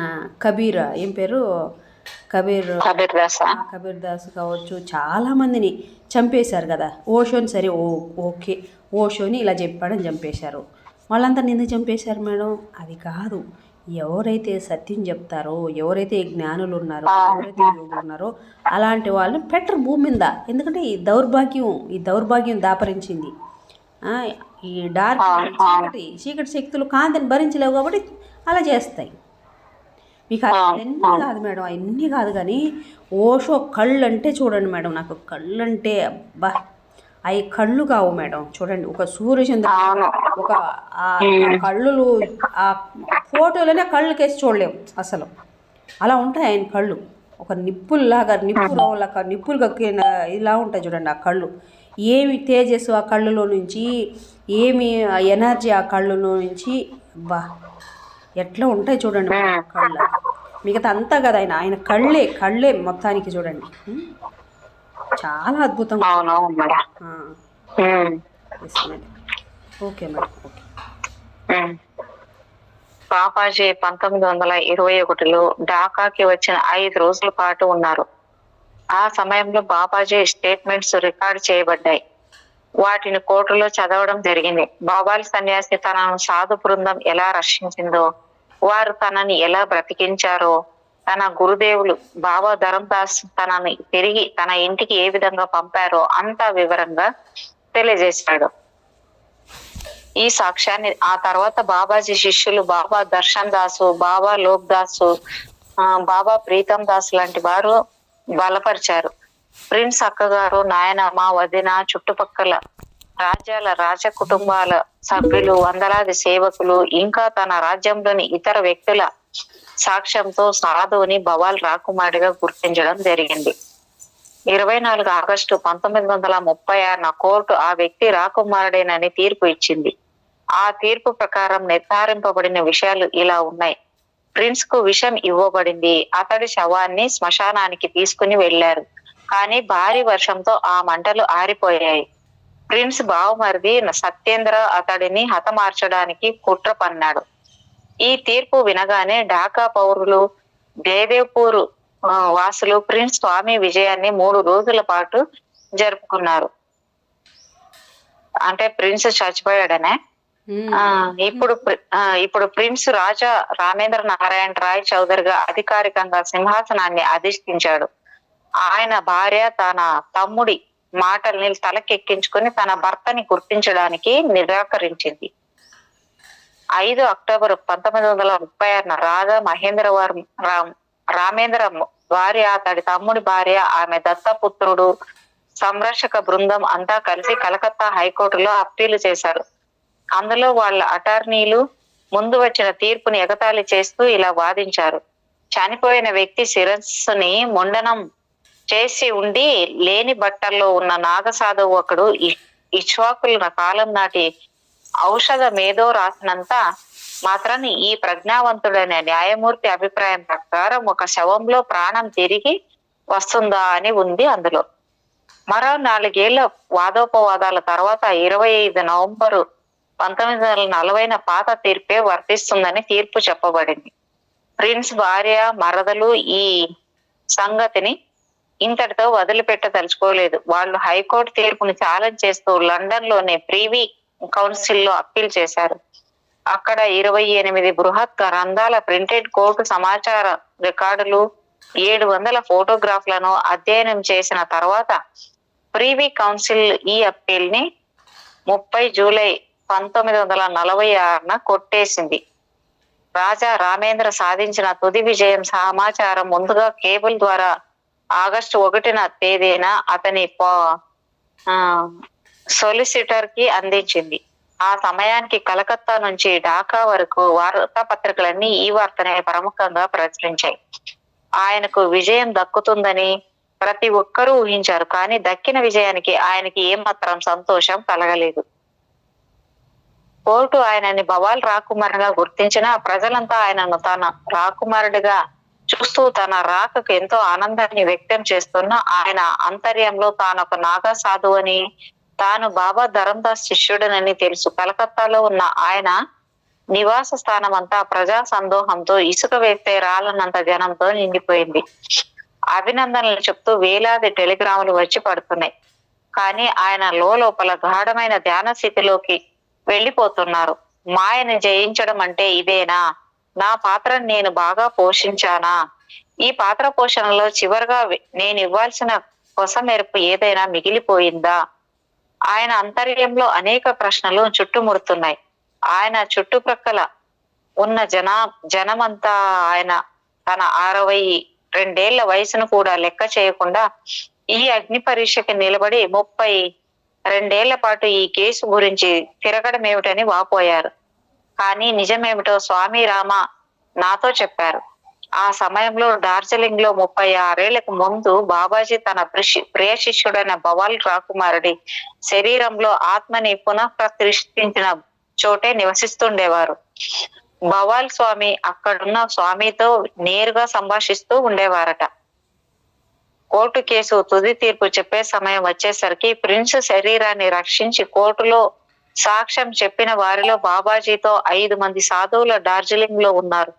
కబీర్ ఏం పేరు కబీర్ దాస్ కావచ్చు, చాలామందిని చంపేశారు కదా. ఓషోని సరే ఓకే ఓషోని ఇలా చెప్పాడని చంపేశారు. వాళ్ళంతా ఎందుకు చంపేశారు మేడం? అది కాదు. ఎవరైతే సత్యం చెప్తారో, ఎవరైతే జ్ఞానులు ఉన్నారో, ఎవరైతే యోగులు ఉన్నారో అలాంటి వాళ్ళని పెట్టరు భూమి మీద. ఎందుకంటే ఈ దౌర్భాగ్యం దాపరించింది. ఈ డార్క్ చీకటి శక్తులు కాంతిని భరించలేవు కాబట్టి అలా చేస్తాయి. మీకు అవన్నీ కాదు మేడం, అవన్నీ కాదు. కానీ ఓషో కళ్ళు అంటే చూడండి మేడం, నాకు కళ్ళు అంటే అబ్బా, అవి కళ్ళు కావు మేడం. చూడండి, ఒక సూర్యచంద్రుడు ఒక కళ్ళు ఆ ఫోటోలోనే కళ్ళుకేసి చూడలేము అసలు. అలా ఉంటాయి ఆయన కళ్ళు. ఒక నిప్పుల్లాగా నిప్పులు కక్కిన ఇలా ఉంటాయి చూడండి ఆ కళ్ళు. ఏమి తేజస్సు ఆ కళ్ళులో నుంచి, ఏమి ఎనర్జీ ఆ కళ్ళులో నుంచి, అబ్బా ఎట్లా ఉంటాయి చూడండి కళ్ళు. మిగతా అంతా కదా ఆయన కళ్ళే మొత్తానికి చూడండి. చాలా అద్భుతంగా. Okay madam, okay. బాబాజీ 1921లో ఢాకాకి వచ్చిన 5 రోజుల పాటు ఉన్నారు. ఆ సమయంలో బాబాజీ స్టేట్మెంట్స్ రికార్డ్ చేయబడ్డాయి. వాటిని కోర్టులో చదవడం జరిగింది. బాబాలి సన్యాసి తనను సాధు బృందం ఎలా రక్షించిందో, వారు తనని ఎలా బ్రతికించారో, తన గురుదేవులు బాబా ధరందాస్ తనని తిరిగి తన ఇంటికి ఏ విధంగా పంపారో అంతా వివరంగా తెలియజేశాడు. ఈ సాక్ష్యాన్ని ఆ తర్వాత బాబాజీ శిష్యులు బాబా దర్శన్ దాసు, బాబా లోక్ దాసు, బాబా ప్రీతం దాస్ లాంటి వారు బలపరిచారు. ప్రిన్స్ అక్కగారు, నాయనమ్మ, వదిన, చుట్టుపక్కల రాజ్యాల రాజ కుటుంబాల సభ్యులు, వందలాది సేవకులు, ఇంకా తన రాజ్యంలోని ఇతర వ్యక్తుల సాక్ష్యంతో సాధువుని బవాల్ రాకుమారిగా గుర్తించడం జరిగింది. 24 ఆగస్టు 1936 కోర్టు ఆ వ్యక్తి రాకుమారుడేనని తీర్పు ఇచ్చింది. ఆ తీర్పు ప్రకారం నిర్ధారింపబడిన విషయాలు ఇలా ఉన్నాయి. ప్రిన్స్ కు విషం ఇవ్వబడింది. అతడి శవాన్ని శ్మశానానికి తీసుకుని వెళ్లారు. కానీ భారీ వర్షంతో ఆ మంటలు ఆరిపోయాయి. ప్రిన్స్ బావమరిది సత్యేంద్ర అతడిని హతమార్చడానికి కుట్ర పన్నాడు. ఈ తీర్పు వినగానే ఢాకా పౌరులు, జయదేవ్పూర్ వాసులు ప్రిన్స్ స్వామి విజయాన్ని 3 రోజుల పాటు జరుపుకున్నారు. అంటే ప్రిన్స్ చచ్చిపోయాడనే. ఆ ఇప్పుడు ప్రిన్స్ రాజా రామేంద్ర నారాయణ రాయ్ చౌదరిగా అధికారికంగా సింహాసనాన్ని అధిష్ఠించాడు. ఆయన భార్య తన తమ్ముడి మాటల్ని తలకెక్కించుకొని తన భర్తని గుర్తించడానికి నిరాకరించింది. 5 అక్టోబర్ 1936 రాజా రామేంద్ర భార్య, అతడి తమ్ముడి భార్య, ఆమె దత్తపుత్రుడు, సంరక్షక బృందం అంతా కలిసి కలకత్తా హైకోర్టులో అప్పీలు చేశారు. అందులో వాళ్ళ అటార్నీలు ముందు వచ్చిన తీర్పుని ఎగతాళి చేస్తూ ఇలా వాదించారు. చనిపోయిన వ్యక్తి శిరస్సుని ముండనం చేసి ఉండి లేని బట్టల్లో ఉన్న నాగసాధువు ఒకడు ఇక్ష్వాకుల కాలం నాటి ఔషధమేదో రాసినంత మాత్రాన్ని ఈ ప్రజ్ఞావంతుడైన న్యాయమూర్తి అభిప్రాయం ప్రకారం ఒక శవంలో ప్రాణం తిరిగి వస్తుందా అని ఉంది అందులో. మరో 4 ఏళ్ల వాదోపవాదాల తర్వాత 25 నవంబరు 1940 పాత తీర్పే వర్తిస్తుందని తీర్పు చెప్పబడింది. ప్రిన్స్ భార్య, మరదలు ఈ సంగతిని ఇంతటితో వదిలిపెట్టదలుచుకోలేదు. వాళ్ళు హైకోర్టు తీర్పుని ఛాలెంజ్ చేస్తూ లండన్ లోని ప్రీవీ కౌన్సిల్లో అప్పీల్ చేశారు. అక్కడ 28 బృహత్ గ్రంథాల ప్రింటెడ్ కోర్టు సమాచార రికార్డులు, 700 ఫోటోగ్రాఫ్లను అధ్యయనం చేసిన తర్వాత ప్రీవీ కౌన్సిల్ ఈ అప్పీల్ ని 30 జూలై 1946 కొట్టేసింది. రాజా రామేంద్ర సాధించిన తుది విజయం సమాచారం ముందుగా కేబుల్ ద్వారా ఆగస్టు 1న తేదీన అతని సొలిసిటర్ కి అందించింది. ఆ సమయానికి కలకత్తా నుంచి ఢాకా వరకు వార్తాపత్రికలన్నీ ఈ వార్తనే ప్రముఖంగా ప్రచురించాయి. ఆయనకు విజయం దక్కుతుందని ప్రతి ఒక్కరూ ఊహించారు. కానీ దక్కిన విజయానికి ఆయనకి ఏమాత్రం సంతోషం కలగలేదు. కోర్టు ఆయనని బవాల్ రాకుమారుగా గుర్తించినా ప్రజలంతా ఆయనను తన రాకుమారుడిగా చూస్తూ తన రాకకు ఎంతో ఆనందాన్ని వ్యక్తం చేస్తున్న ఆయన అంతర్యంలో తానొక నాగా సాధువు అని, తాను బాబా ధరందాస్ శిష్యుడనని తెలుసు. కలకత్తాలో ఉన్న ఆయన నివాస స్థానం అంతా ప్రజా సందోహంతో, ఇసుక వేస్తే రాలనంత జనంతో నిండిపోయింది. అభినందనలు చెప్తూ వేలాది టెలిగ్రాములు వచ్చి పడుతున్నాయి. కానీ ఆయన లోపల గాఢమైన ధ్యాన స్థితిలోకి వెళ్ళిపోతున్నారు. మాయని జయించడం అంటే ఇదేనా? నా పాత్రను నేను బాగా పోషించానా? ఈ పాత్ర పోషణలో చివరిగా నేను ఇవ్వాల్సిన కొసమెరుపు ఏదైనా మిగిలిపోయిందా? ఆయన అంతర్యంలో అనేక ప్రశ్నలు చుట్టుముడుతున్నాయి. ఆయన చుట్టుప్రక్కల ఉన్న జనమంతా ఆయన తన 62 వయసును కూడా లెక్క చేయకుండా ఈ అగ్ని పరీక్షకి నిలబడి 32 పాటు ఈ కేసు గురించి తిరగడం ఏమిటని వాపోయారు. కానీ నిజమేమిటో స్వామి రామ నాతో చెప్పారు. ఆ సమయంలో డార్జిలింగ్ లో 36 ముందు బాబాజీ తన ప్రియ శిష్యుడైన బవాల్ రాకుమారుడి శరీరంలో ఆత్మని పునః ప్రతిష్ఠించిన చోటే నివసిస్తుండేవారు. బవాల్ స్వామి అక్కడున్న స్వామితో నేరుగా సంభాషిస్తూ ఉండేవారట. కోర్టు కేసు తుది తీర్పు చెప్పే సమయం వచ్చేసరికి ప్రిన్స్ శరీరాన్ని రక్షించి కోర్టులో సాక్ష్యం చెప్పిన వారిలో బాబాజీతో 5 మంది సాధువులు డార్జిలింగ్ లో ఉన్నారు.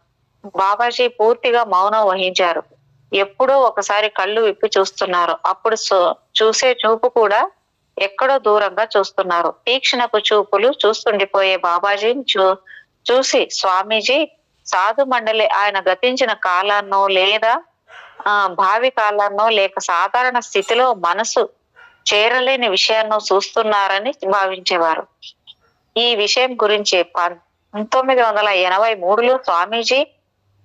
బాబాజీ పూర్తిగా మౌనం వహించారు. ఎప్పుడో ఒకసారి కళ్ళు విప్పి చూస్తున్నారు. అప్పుడు చూసే చూపు కూడా ఎక్కడో దూరంగా చూస్తున్నారు. తీక్షణపు చూపులు చూస్తుండిపోయే బాబాజీని చూసి స్వామీజీ సాధు మండలి ఆయన గతించిన కాలాన్నో లేదా భావి కాలాన్నో లేక సాధారణ స్థితిలో మనసు చేరలేని విషయాన్నో చూస్తున్నారని భావించేవారు. ఈ విషయం గురించి 1983లో స్వామీజీ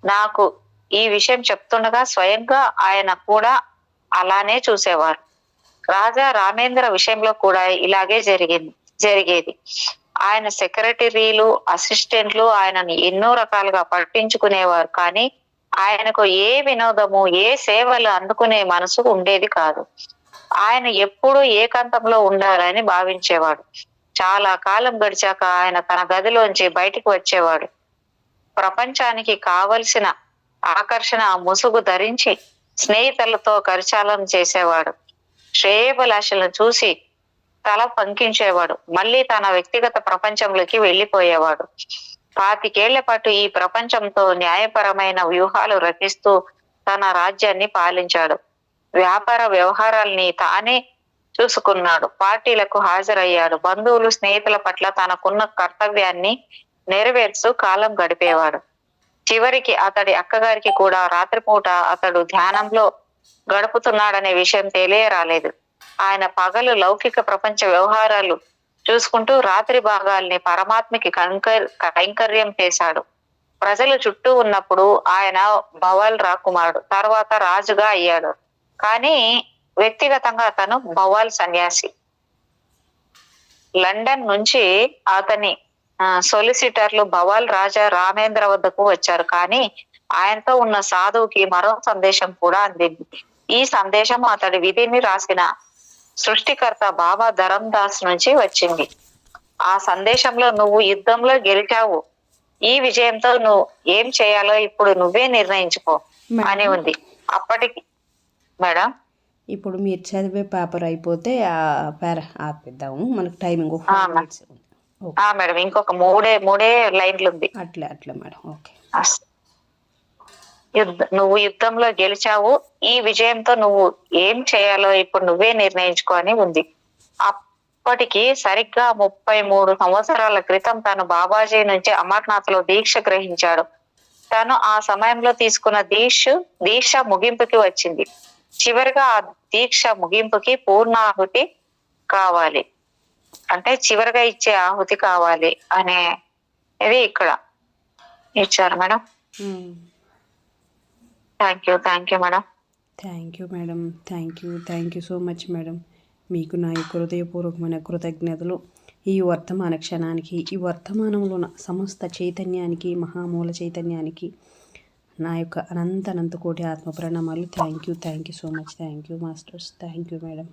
నాకు ఈ విషయం చెప్తుండగా స్వయంగా ఆయన కూడా అలానే చూసేవారు. రాజా రామేంద్ర విషయంలో కూడా ఇలాగే జరిగేది. ఆయన సెక్రటరీలు, అసిస్టెంట్లు ఆయనని ఎన్నో రకాలుగా పట్టించుకునేవారు. కానీ ఆయనకు ఏ వినోదము, ఏ సేవలు అందుకునే మనసు ఉండేది కాదు. ఆయన ఎప్పుడూ ఏకాంతంలో ఉండాలని భావించేవాడు. చాలా కాలం గడిచాక ఆయన తన గదిలోంచి బయటికి వచ్చేవాడు. ప్రపంచానికి కావలసిన ఆకర్షణ ముసుగు ధరించి స్నేహితులతో కరచాలనం చేసేవాడు. శ్రేయోభిలాషలను చూసి తల పంకించేవాడు. మళ్ళీ తన వ్యక్తిగత ప్రపంచంలోకి వెళ్ళిపోయేవాడు. 25 పాటు ఈ ప్రపంచంతో న్యాయపరమైన వ్యూహాలు రచిస్తూ తన రాజ్యాన్ని పాలించాడు. వ్యాపార వ్యవహారాల్ని తానే చూసుకున్నాడు. పార్టీలకు హాజరయ్యాడు. బంధువులు స్నేహితుల పట్ల తనకున్న కర్తవ్యాన్ని నెరవేర్చు కాలం గడిపేవాడు. చివరికి అతడి అక్కగారికి కూడా రాత్రిపూట అతడు ధ్యానంలో గడుపుతున్నాడనే విషయం తెలియరాలేదు. ఆయన పగలు లౌకిక ప్రపంచ వ్యవహారాలు చూసుకుంటూ రాత్రి భాగాల్ని పరమాత్మకి కైంకర్యం చేశాడు. ప్రజలు చుట్టూ ఉన్నప్పుడు ఆయన భవల్ రాకుమారుడు, తర్వాత రాజుగా అయ్యాడు. కానీ వ్యక్తిగతంగా అతను భవాల్ సన్యాసి. లండన్ నుంచి అతని సొలిసిటర్లు భవాల్ రాజా రామేంద్ర వద్దకు వచ్చారు. కానీ ఆయనతో ఉన్న సాధువుకి మరో సందేశం కూడా అందింది. ఈ సందేశం అతడి విధిని రాసిన సృష్టికర్త బాబా ధరమ్ దాస్ నుంచి వచ్చింది. ఆ సందేశంలో నువ్వు యుద్ధంలో గెలిచావు, ఈ విజయంతో నువ్వు ఏం చేయాలో ఇప్పుడు నువ్వే నిర్ణయించుకో అని ఉంది. అప్పటికి మేడం ఇప్పుడు మీరు చదివే పేపర్ అయిపోతే ఆ పేర ఆపిద్దాము, మనకు టైమింగ్ మేడం ఇంకొక మూడే లైన్లు ఉంది. అట్లా మేడం. ఓకే. నువ్వు యుద్ధంలో గెలిచావు, ఈ విజయంతో నువ్వు ఏం చేయాలో ఇప్పుడు నువ్వే నిర్ణయించుకో అని ఉంది. అప్పటికి సరిగ్గా 33 సంవత్సరాల క్రితం తను బాబాజీ నుంచి అమర్నాథ్ లో దీక్ష గ్రహించాడు. తను ఆ సమయంలో తీసుకున్న దీక్ష ముగింపుకి వచ్చింది. చివరిగా ఆ దీక్ష ముగింపుకి పూర్ణాహుతి కావాలి, అంటే చివరిగా ఇచ్చే ఆహుతి కావాలి అనేది ఇక్కడ ఇచ్చారు madam. Thank you madam. Thank you madam. Thank you so much madam. మీకు నా యొక్క హృదయపూర్వకమైన కృతజ్ఞతలు. ఈ వర్తమాన క్షణానికి, ఈ వర్తమానంలో ఉన్న సమస్త చైతన్యానికి, మహామూల చైతన్యానికి నా యొక్క అనంత కోటి ఆత్మ ప్రణామాలు. Thank you so much. Thank you masters. Thank you madam.